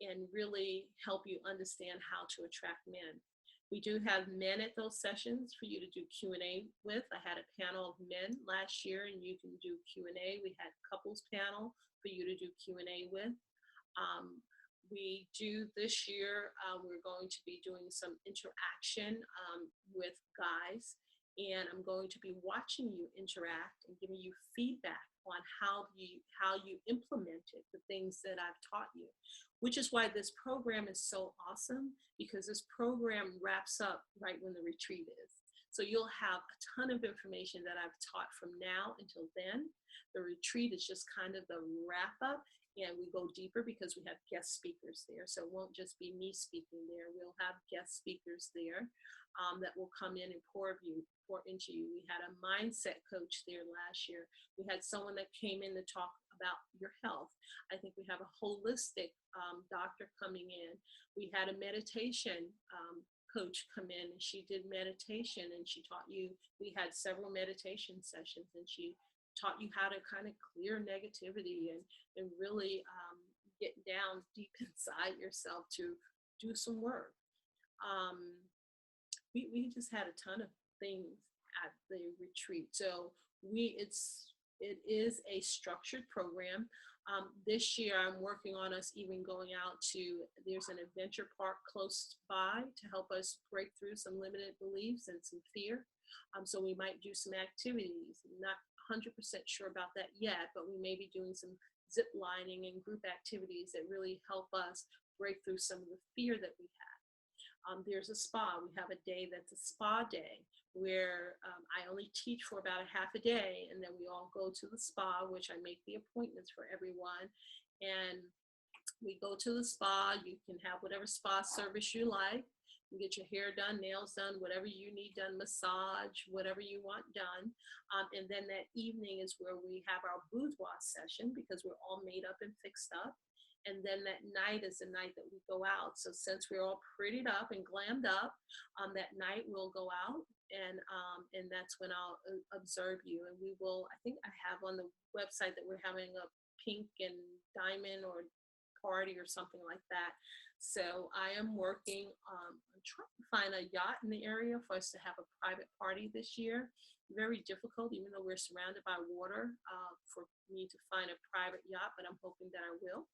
and really help you understand how to attract men. We do have men at those sessions for you to do Q&A with. I had a panel of men last year, and you can do Q&A. We had couples panel for you to do Q&A with. We do this year, we're going to be doing some interaction with guys, and I'm going to be watching you interact and giving you feedback on how you implemented the things that I've taught you, which is why this program is so awesome, because this program wraps up right when the retreat is. So you'll have a ton of information that I've taught from now until then. The retreat is just kind of the wrap up, and we go deeper because we have guest speakers there. So it won't just be me speaking there. We'll have guest speakers there that will come in and pour into you. We had a mindset coach there last year. We had someone that came in to talk about your health. I think we have a holistic doctor coming in. We had a meditation coach come in, and she did meditation, and she taught you. We had several meditation sessions, and she taught you how to kind of clear negativity and really get down deep inside yourself to do some work. We just had a ton of things at the retreat. So it is a structured program. This year I'm working on us even going out to, there's an adventure park close by to help us break through some limited beliefs and some fear. So we might do some activities. Not 100% sure about that yet, but we may be doing some zip lining and group activities that really help us break through some of the fear that we have. There's a spa. We have a day that's a spa day where I only teach for about a half a day, and then we all go to the spa, which I make the appointments for everyone. And we go to the spa. You can have whatever spa service you like. You get your hair done, nails done, whatever you need done, massage, whatever you want done. And then that evening is where we have our boudoir session because we're all made up and fixed up. And then that night is the night that we go out. So since we're all prettied up and glammed up, that night we'll go out, and that's when I'll observe you. And we will, I think I have on the website that we're having a pink and diamond or party or something like that. So I am working, I'm trying to find a yacht in the area for us to have a private party this year. very difficult, even though we're surrounded by water, for me to find a private yacht, but I'm hoping that I will.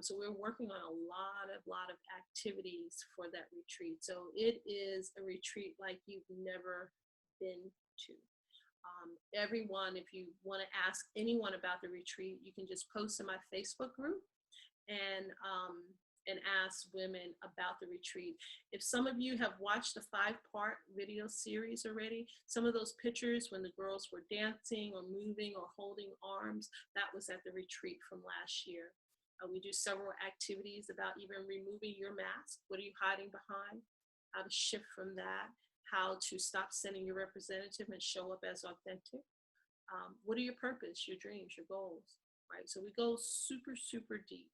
So we're working on a lot of activities for that retreat. So it is a retreat like you've never been to. Everyone, if you want to ask anyone about the retreat, you can just post in my Facebook group and ask women about the retreat. If some of you have watched the 5-part video series already, some of those pictures when the girls were dancing or moving or holding arms, that was at the retreat from last year. We do several activities about even removing your mask. What are you hiding behind? How to shift from that. How to stop sending your representative and show up as authentic. What are your purpose, your dreams, your goals, right? So we go super, super deep.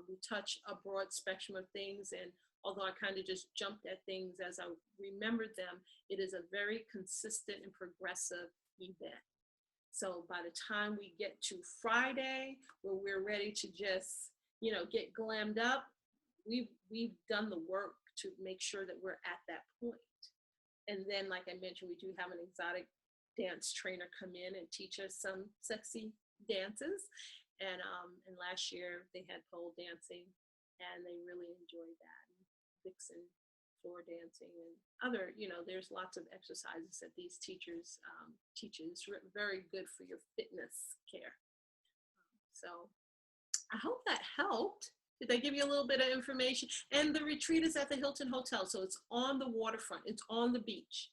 We touch a broad spectrum of things, and although I kind of just jumped at things as I remembered them, it is a very consistent and progressive event. So by the time we get to Friday, where we're ready to just, get glammed up, we've done the work to make sure that we're at that point. And then, like I mentioned, we do have an exotic dance trainer come in and teach us some sexy dances. And last year they had pole dancing, and they really enjoyed that. And Vixen floor dancing and other, there's lots of exercises that these teachers teach. It's very good for your fitness care. So I hope that helped. Did I give you a little bit of information? And the retreat is at the Hilton Hotel. So it's on the waterfront. It's on the beach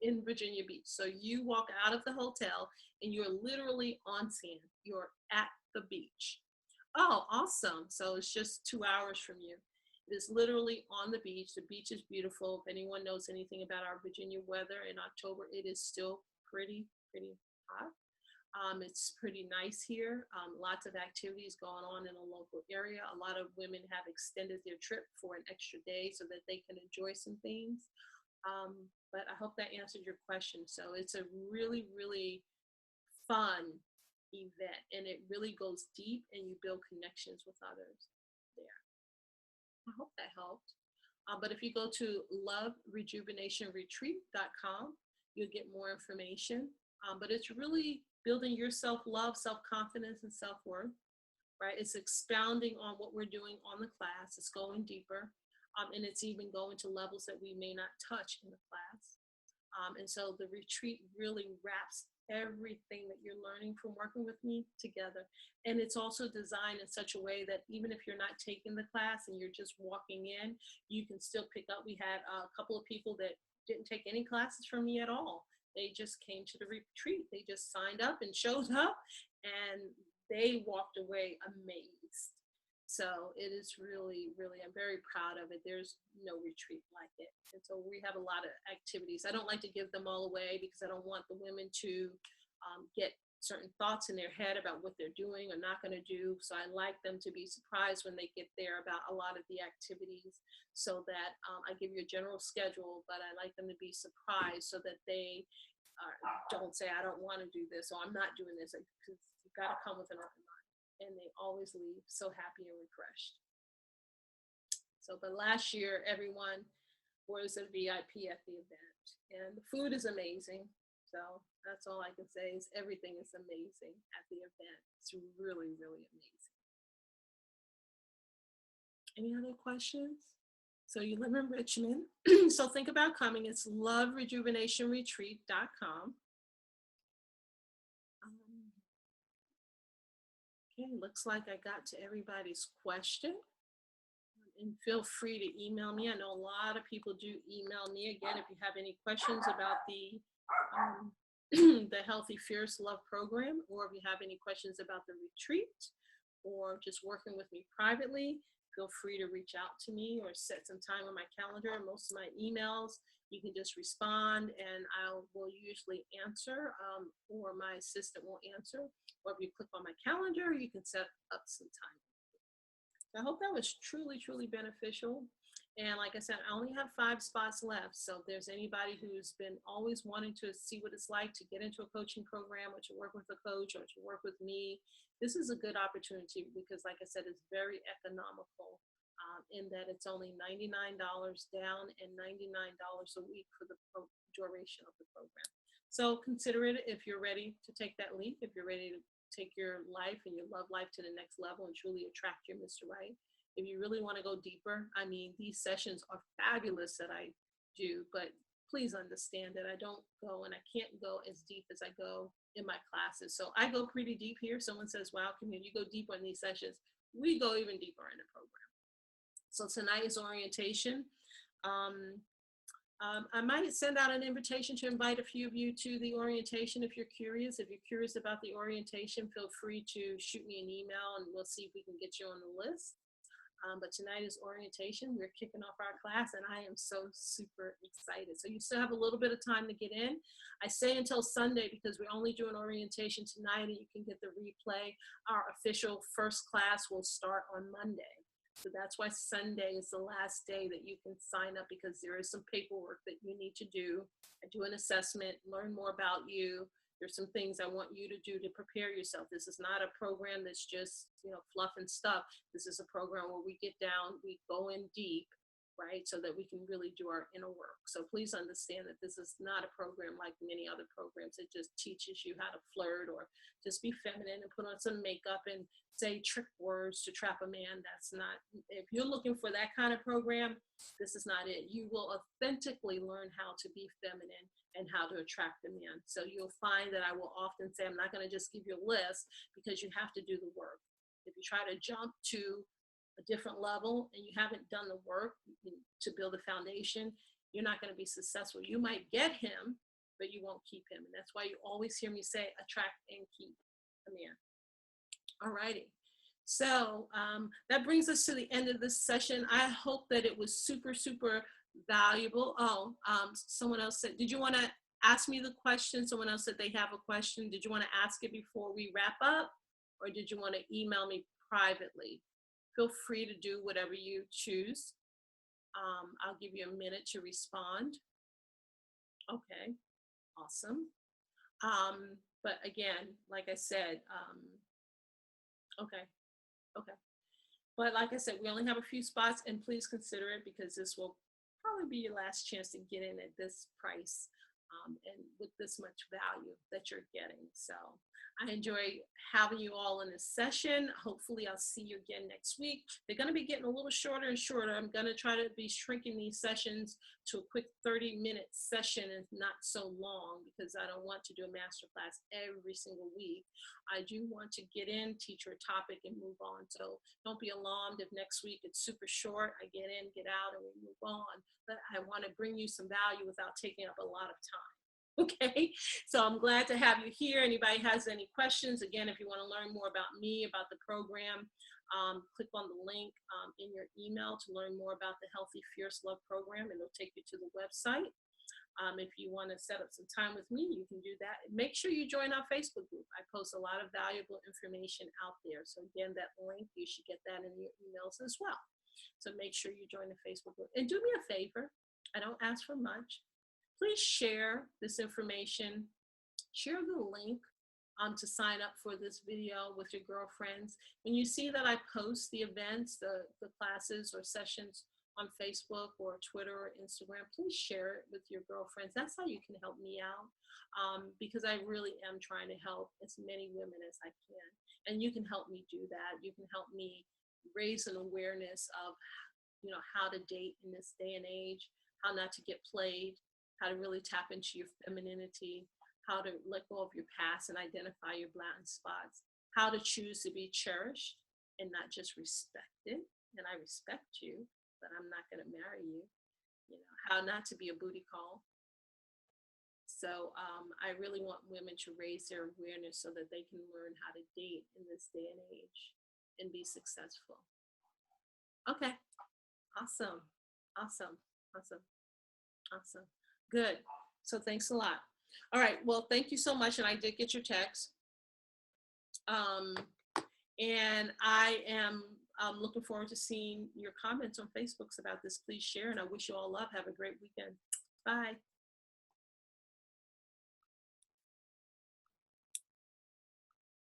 in Virginia Beach. So you walk out of the hotel and you're literally on sand. You're at the beach. Oh, awesome. So it's just 2 hours from you. It is literally on the beach. The beach is beautiful. If anyone knows anything about our Virginia weather in October, it is still pretty hot. It's pretty nice here. Lots of activities going on in the local area. A lot of women have extended their trip for an extra day so that they can enjoy some things. But I hope that answered your question. So it's a really, really fun event, and it really goes deep, and you build connections with others there. I hope that helped. But if you go to loverejuvenationretreat.com, you'll get more information. But it's really building your self-love, self-confidence, and self-worth, right? It's expounding on what we're doing on the class. It's going deeper, and it's even going to levels that we may not touch in the class. And so the retreat really wraps everything that you're learning from working with me together. And it's also designed in such a way that even if you're not taking the class and you're just walking in, you can still pick up. We had a couple of people that didn't take any classes from me at all. They just came to the retreat. They just signed up and showed up, and they walked away amazed. So it is really, really, I'm very proud of it. There's no retreat like it. And so we have a lot of activities. I don't like to give them all away because I don't want the women to get certain thoughts in their head about what they're doing or not going to do. So I like them to be surprised when they get there about a lot of the activities, so that I give you a general schedule, but I like them to be surprised so that they don't say, I don't want to do this, or I'm not doing this, because you've got to come with an open mind. And they always leave so happy and refreshed. So, but last year, everyone was a VIP at the event, and the food is amazing. So that's all I can say is everything is amazing at the event. It's really, really amazing. Any other questions? So you live in Richmond. So think about coming. It's loverejuvenationretreat.com. Okay, looks like I got to everybody's question. And feel free to email me. I know a lot of people do email me. Again, if you have any questions about the Healthy Fierce Love program, or if you have any questions about the retreat, or just working with me privately, feel free to reach out to me or set some time on my calendar. Most of my emails, you can just respond and I will usually answer, or my assistant will answer. Or if you click on my calendar, you can set up some time. So I hope that was truly, truly beneficial. And like I said, I only have 5 spots left. So if there's anybody who's been always wanting to see what it's like to get into a coaching program, or to work with a coach, or to work with me, this is a good opportunity, because like I said, it's very economical in that it's only $99 down and $99 a week for the duration of the program. So consider it if you're ready to take that leap, if you're ready to take your life and your love life to the next level and truly attract your Mr. Right. If you really want to go deeper, I mean, these sessions are fabulous that I do, but please understand that I don't go and I can't go as deep as I go in my classes. So I go pretty deep here. Someone says, wow, Camille, you go deeper in these sessions. We go even deeper in the program. So tonight is orientation. I might send out an invitation to invite a few of you to the orientation if you're curious. If you're curious about the orientation, feel free to shoot me an email and we'll see if we can get you on the list. But tonight is orientation. We're kicking off our class and I am so super excited. So you still have a little bit of time to get in. I say until Sunday because we're only doing orientation tonight and you can get the replay. Our official first class will start on Monday. So that's why Sunday is the last day that you can sign up because there is some paperwork that you need to do. I do an assessment, learn more about you. There's some things I want you to do to prepare yourself. This is not a program that's just, you know, fluff and stuff. This is a program where we get down, we go in deep, right? So that we can really do our inner work. So please understand that this is not a program like many other programs. It just teaches you how to flirt or just be feminine and put on some makeup and say trick words to trap a man. That's not, if you're looking for that kind of program, this is not it. You will authentically learn how to be feminine and how to attract a man. So you'll find that I will often say, I'm not going to just give you a list because you have to do the work. If you try to jump to a different level and you haven't done the work to build a foundation, you're not going to be successful. You might get him, but you won't keep him. And that's why you always hear me say, attract and keep a man. All righty. So that brings us to the end of this session. I hope that it was super, super valuable. Oh, someone else said, did you want to ask me the question? Someone else said they have a question. Did you want to ask it before we wrap up? Or did you want to email me privately? Feel free to do whatever you choose. I'll give you a minute to respond. Okay, awesome. But again, like I said, okay. But like I said, we only have a few spots and please consider it because this will probably be your last chance to get in at this price and with this much value that you're getting. So I enjoy having you all in this session. Hopefully I'll see you again next week. They're going to be getting a little shorter and shorter. I'm going to try to be shrinking these sessions to a quick 30-minute session and not so long because I don't want to do a masterclass every single week. I do want to get in, teach your topic and move on. So don't be alarmed if next week it's super short. I get in, get out, and we move on. But I want to bring you some value without taking up a lot of time. Okay, so I'm glad to have you here. Anybody has any questions? Again, if you want to learn more about me, about the program, click on the link in your email to learn more about the Healthy Fierce Love program, and it'll take you to the website. If you want to set up some time with me, you can do that. Make sure you join our Facebook group. I post a lot of valuable information out there. So again, that link, you should get that in your emails as well. So make sure you join the Facebook group. And do me a favor, I don't ask for much. Please share this information, share the link to sign up for this video with your girlfriends. When you see that I post the events, the classes or sessions on Facebook or Twitter or Instagram, please share it with your girlfriends. That's how you can help me out because I really am trying to help as many women as I can. And you can help me do that. You can help me raise an awareness of, you know, how to date in this day and age, how not to get played, how to really tap into your femininity, how to let go of your past and identify your blind spots, how to choose to be cherished and not just respected. And I respect you, but I'm not going to marry you. You know, how not to be a booty call. So I really want women to raise their awareness so that they can learn how to date in this day and age and be successful. Okay, awesome. Good. So thanks a lot. All right. Well, thank you so much. And I did get your text. And I am looking forward to seeing your comments on Facebook about this. Please share. And I wish you all love. Have a great weekend. Bye.